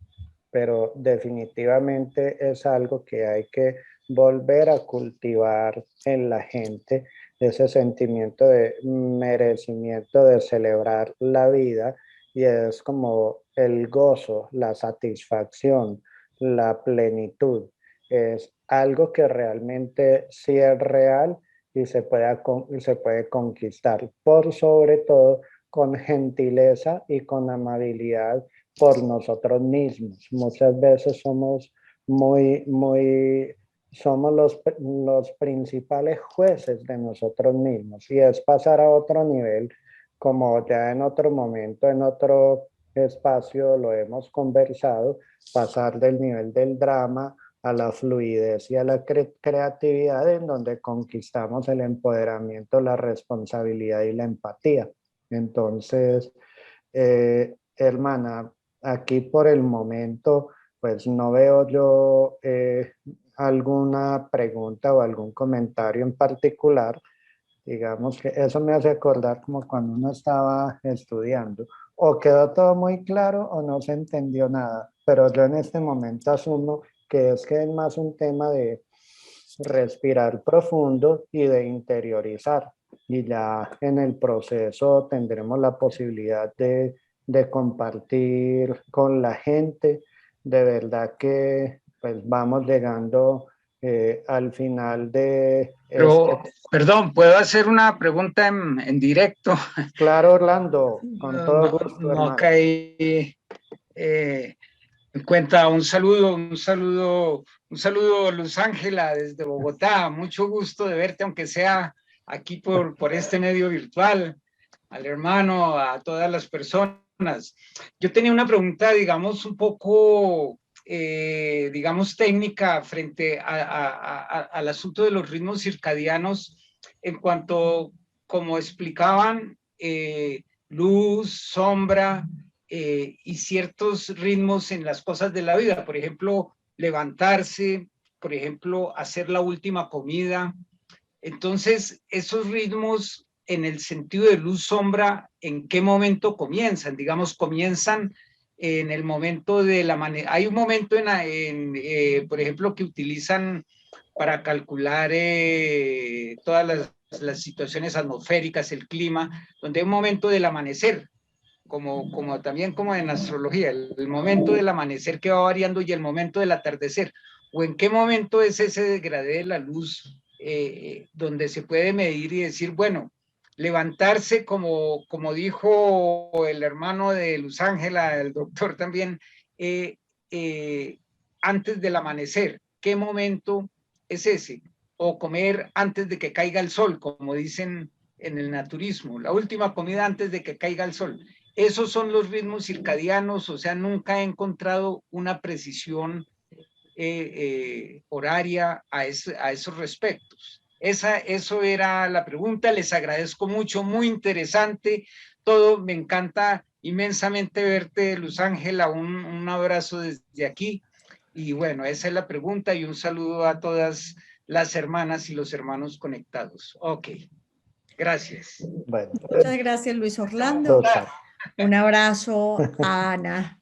pero definitivamente es algo que hay que volver a cultivar en la gente, ese sentimiento de merecimiento, de celebrar la vida, y es como el gozo, la satisfacción, la plenitud. Es algo que realmente sí es real y se puede conquistar, por sobre todo con gentileza y con amabilidad por nosotros mismos. Muchas veces somos somos los principales jueces de nosotros mismos, y es pasar a otro nivel, como ya en otro momento, en otro espacio lo hemos conversado, pasar del nivel del drama a la fluidez y a la creatividad, en donde conquistamos el empoderamiento, la responsabilidad y la empatía. Entonces, hermana, aquí por el momento, pues no veo yo alguna pregunta o algún comentario en particular. Digamos que eso me hace acordar como cuando uno estaba estudiando. O quedó todo muy claro o no se entendió nada. Pero yo en este momento asumo que es más un tema de respirar profundo y de interiorizar. Y ya en el proceso tendremos la posibilidad de compartir con la gente. De verdad que pues vamos llegando al final de este. Pero, perdón, ¿puedo hacer una pregunta en directo? Claro, Orlando, con todo No, gusto, no hermano. caí en cuenta. Un saludo, Luz Ángela, desde Bogotá. Mucho gusto de verte, aunque sea aquí por este medio virtual, al hermano, a todas las personas. Yo tenía una pregunta, digamos, un poco, digamos, técnica frente al asunto de los ritmos circadianos en cuanto, como explicaban, luz, sombra y ciertos ritmos en las cosas de la vida. Por ejemplo, levantarse, por ejemplo, hacer la última comida. Entonces, esos ritmos en el sentido de luz-sombra, ¿en qué momento comienzan? Digamos, comienzan en el momento de la manera. Hay un momento por ejemplo, que utilizan para calcular todas las situaciones atmosféricas, el clima, donde hay un momento del amanecer, también como en astrología, el momento del amanecer que va variando y el momento del atardecer, o en qué momento es ese degradé de la luz donde se puede medir y decir, bueno, levantarse como dijo el hermano de Luz Ángela, el doctor también, eh, antes del amanecer, ¿qué momento es ese? O comer antes de que caiga el sol, como dicen en el naturismo, la última comida antes de que caiga el sol. Esos son los ritmos circadianos, o sea, nunca he encontrado una precisión horaria a esos respectos. Eso era la pregunta, les agradezco mucho, muy interesante todo, me encanta inmensamente verte, Luz Ángela, un abrazo desde aquí. Y bueno, esa es la pregunta y un saludo a todas las hermanas y los hermanos conectados. Ok, gracias. Bueno, Muchas gracias, Luis Orlando. Un abrazo a Ana.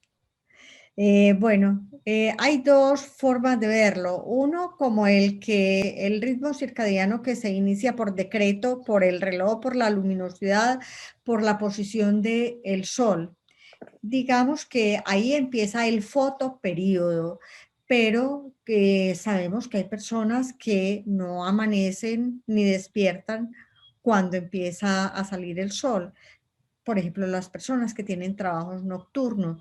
Hay dos formas de verlo. Uno, como el ritmo circadiano que se inicia por decreto, por el reloj, por la luminosidad, por la posición del sol. Digamos que ahí empieza el fotoperíodo, pero que sabemos que hay personas que no amanecen ni despiertan cuando empieza a salir el sol. Por ejemplo, las personas que tienen trabajos nocturnos.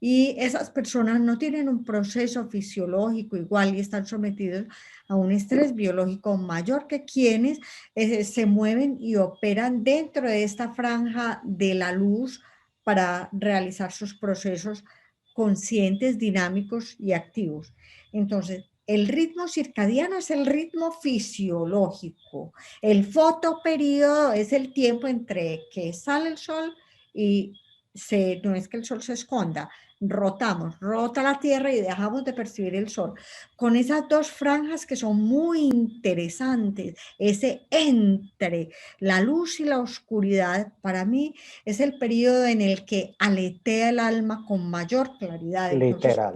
Y esas personas no tienen un proceso fisiológico igual y están sometidos a un estrés biológico mayor que quienes se mueven y operan dentro de esta franja de la luz para realizar sus procesos conscientes, dinámicos y activos. Entonces, el ritmo circadiano es el ritmo fisiológico. El fotoperíodo es el tiempo entre que sale el sol y no es que el sol se esconda, rota la Tierra y dejamos de percibir el sol. Con esas dos franjas que son muy interesantes, ese entre la luz y la oscuridad, para mí es el periodo en el que aletea el alma con mayor claridad. Entonces, literal.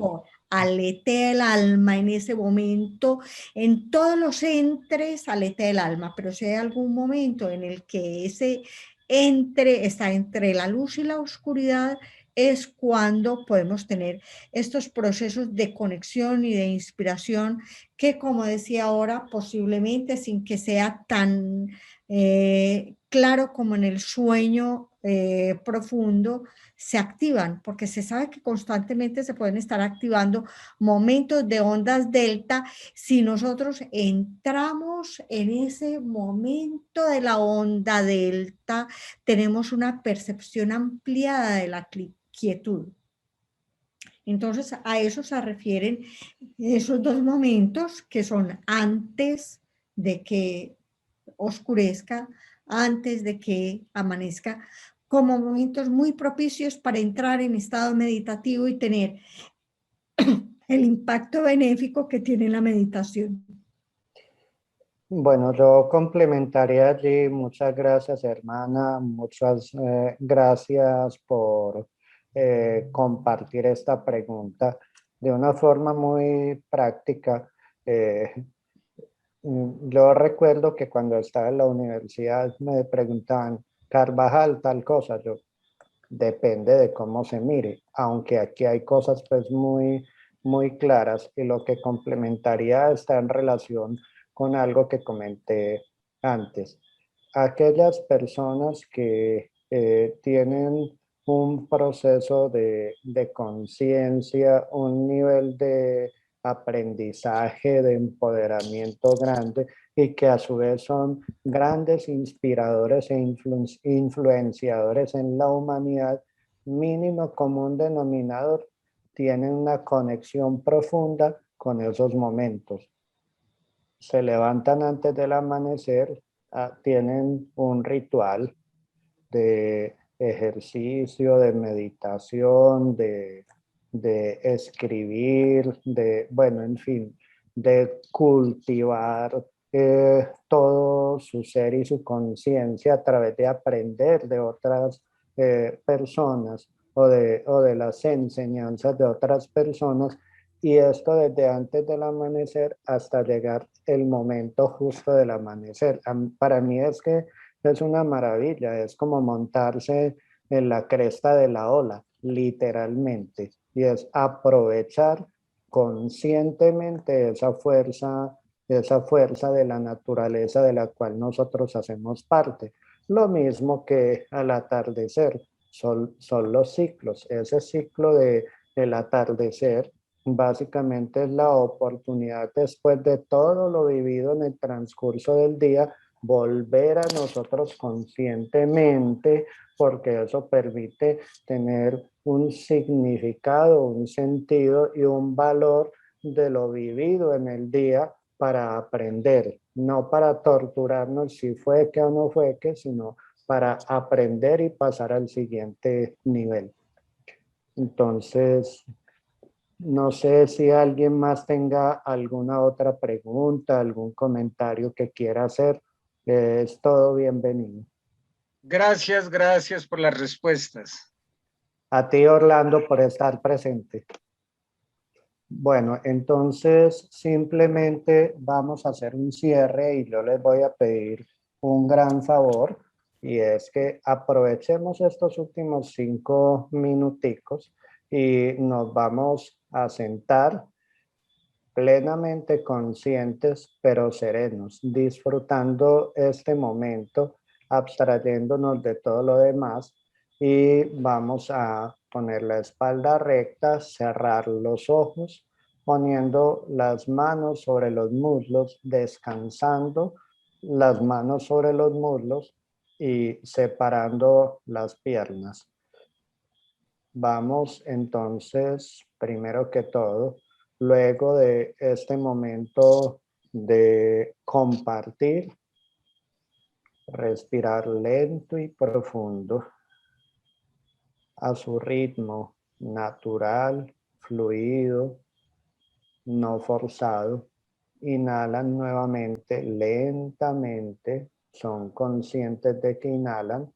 aletea el alma en ese momento, en todos los entres aletea el alma, pero si hay algún momento en el que ese está entre la luz y la oscuridad, es cuando podemos tener estos procesos de conexión y de inspiración que, como decía ahora, posiblemente sin que sea tan claro como en el sueño profundo, se activan, porque se sabe que constantemente se pueden estar activando momentos de ondas delta si nosotros entramos en ese momento de la onda delta, tenemos una percepción ampliada de la quietud. Entonces, a eso se refieren esos dos momentos que son antes de que oscurezca, antes de que amanezca, como momentos muy propicios para entrar en estado meditativo y tener el impacto benéfico que tiene la meditación. Bueno, yo complementaría allí. Muchas gracias, hermana. Muchas gracias por compartir esta pregunta de una forma muy práctica. Yo recuerdo que cuando estaba en la universidad me preguntaban, Carvajal, tal cosa. Yo, depende de cómo se mire, aunque aquí hay cosas pues muy claras, y lo que complementaría está en relación con algo que comenté antes. Aquellas personas que tienen un proceso de conciencia, un nivel de aprendizaje, de empoderamiento grande, y que a su vez son grandes inspiradores e influenciadores en la humanidad, mínimo común denominador, tienen una conexión profunda con esos momentos. Se levantan antes del amanecer, tienen un ritual de ejercicio, de meditación, de escribir, bueno, en fin, de cultivar todo su ser y su conciencia a través de aprender de otras personas o de las enseñanzas de otras personas, y esto desde antes del amanecer hasta llegar el momento justo del amanecer. Para mí es que es una maravilla, es como montarse en la cresta de la ola, literalmente, y es aprovechar conscientemente esa fuerza de la naturaleza de la cual nosotros hacemos parte. Lo mismo que al atardecer, son los ciclos. Ese ciclo del atardecer básicamente es la oportunidad, después de todo lo vivido en el transcurso del día, volver a nosotros conscientemente, porque eso permite tener un significado, un sentido y un valor de lo vivido en el día, para aprender, no para torturarnos si fue que o no fue que, sino para aprender y pasar al siguiente nivel. Entonces, No sé si alguien más tenga alguna otra pregunta, algún comentario que quiera hacer. Es todo bienvenido. Gracias, gracias por las respuestas. A ti, Orlando, por estar presente. Bueno, entonces simplemente vamos a hacer un cierre y yo les voy a pedir un gran favor y es que aprovechemos estos últimos 5 minuticos y nos vamos a sentar plenamente conscientes pero serenos, disfrutando este momento, abstrayéndonos de todo lo demás y vamos a poner la espalda recta, cerrar los ojos, poniendo las manos sobre los muslos, descansando las manos sobre los muslos y separando las piernas. Vamos entonces, primero que todo, luego de este momento de compartir, respirar lento y profundo a su ritmo natural, fluido, no forzado. Inhalan nuevamente lentamente, son conscientes de que inhalan,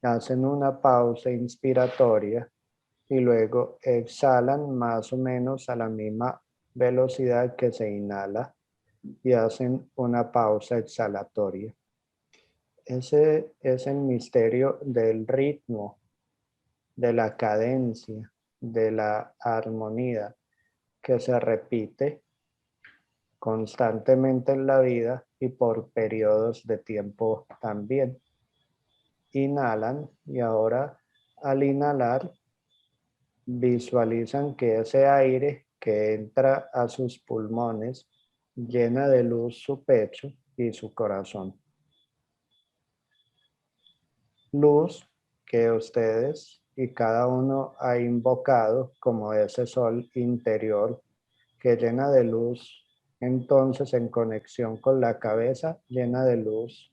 hacen una pausa inspiratoria y luego exhalan más o menos a la misma velocidad que se inhala y hacen una pausa exhalatoria. Ese es el misterio del ritmo, de la cadencia, de la armonía que se repite constantemente en la vida y por periodos de tiempo también. Inhalan y ahora al inhalar visualizan que ese aire que entra a sus pulmones llena de luz su pecho y su corazón. Luz que ustedes y cada uno ha invocado como ese sol interior que llena de luz, entonces en conexión con la cabeza, llena de luz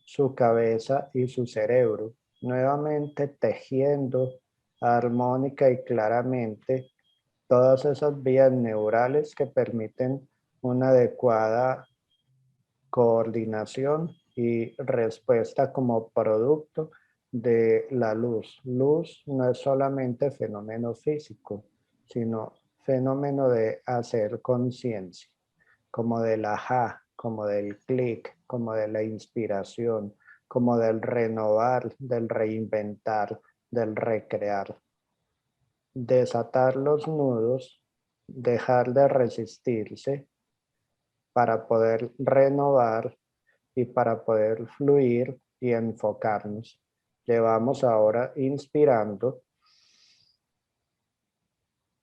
su cabeza y su cerebro, nuevamente tejiendo armónica y claramente todas esas vías neurales que permiten una adecuada coordinación y respuesta como producto de la luz. Luz no es solamente fenómeno físico, sino fenómeno de hacer conciencia, como del ajá, como del clic, como de la inspiración, como del renovar, del reinventar, del recrear. Desatar los nudos, dejar de resistirse para poder renovar y para poder fluir y enfocarnos. Llevamos ahora inspirando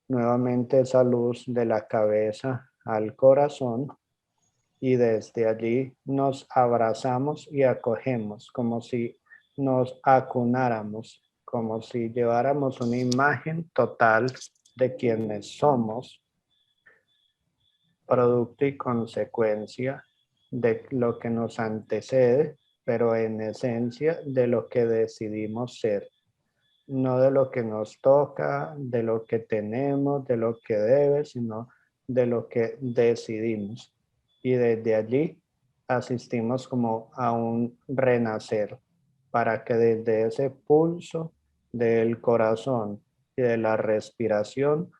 nuevamente esa luz de la cabeza al corazón y desde allí nos abrazamos y acogemos como si nos acunáramos, como si lleváramos una imagen total de quienes somos, producto y consecuencia de lo que nos antecede, pero en esencia de lo que decidimos ser, no de lo que nos toca, de lo que tenemos, de lo que debe, sino de lo que decidimos. Y desde allí asistimos como a un renacer, para que desde ese pulso del corazón y de la respiración,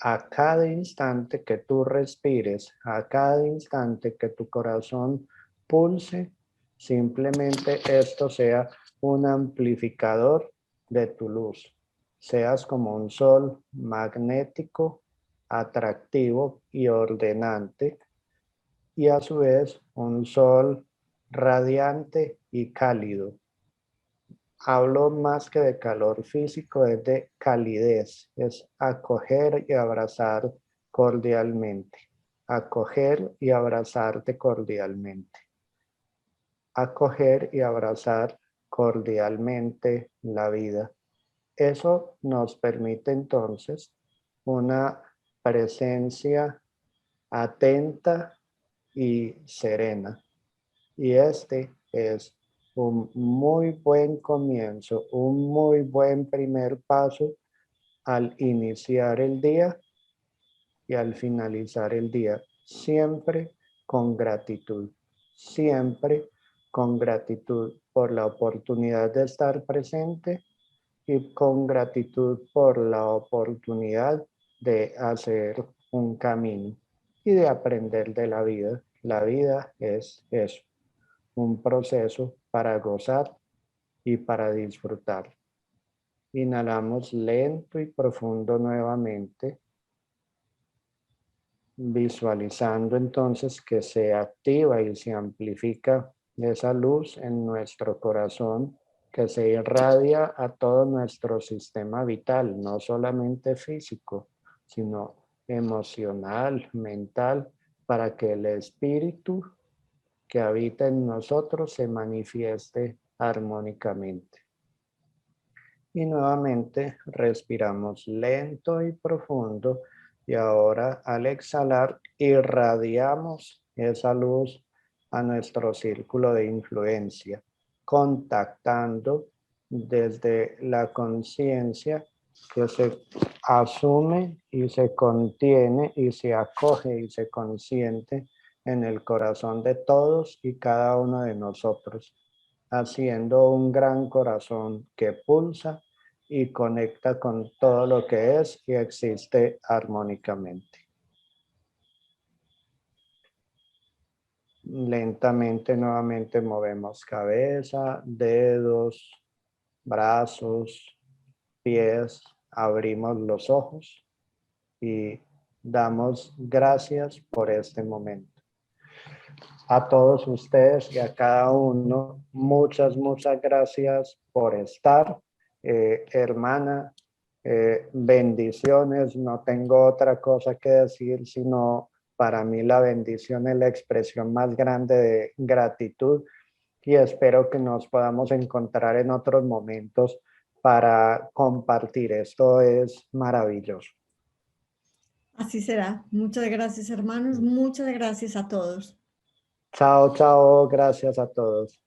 a cada instante que tú respires, a cada instante que tu corazón pulse, simplemente esto sea un amplificador de tu luz. Seas como un sol magnético, atractivo y ordenante, y a su vez un sol radiante y cálido. Hablo más que de calor físico, es de calidez, es acoger y abrazar cordialmente, acoger y abrazarte cordialmente, acoger y abrazar cordialmente la vida. Eso nos permite entonces una presencia atenta y serena. Y este es un muy buen comienzo, un muy buen primer paso al iniciar el día y al finalizar el día, siempre con gratitud, siempre con gratitud por la oportunidad de estar presente y con gratitud por la oportunidad de hacer un camino y de aprender de la vida. La vida es eso, un proceso para gozar y para disfrutar. Inhalamos lento y profundo nuevamente, visualizando entonces que se activa y se amplifica esa luz en nuestro corazón que se irradia a todo nuestro sistema vital, no solamente físico, sino emocional, mental, para que el espíritu que habita en nosotros se manifieste armónicamente. Y nuevamente respiramos lento y profundo. Y ahora al exhalar irradiamos esa luz a nuestro círculo de influencia, contactando desde la conciencia que se asume y se contiene y se acoge y se consiente en el corazón de todos y cada uno de nosotros, haciendo un gran corazón que pulsa y conecta con todo lo que es y existe armónicamente. Lentamente nuevamente movemos cabeza, dedos, brazos, pies, abrimos los ojos y damos gracias por este momento. A todos ustedes y a cada uno, muchas gracias por estar. Hermana, bendiciones. No tengo otra cosa que decir, sino para mí la bendición es la expresión más grande de gratitud y espero que nos podamos encontrar en otros momentos para compartir. Esto es maravilloso. Así será. Muchas gracias, hermanos. Muchas gracias a todos. Chao, chao. Gracias a todos.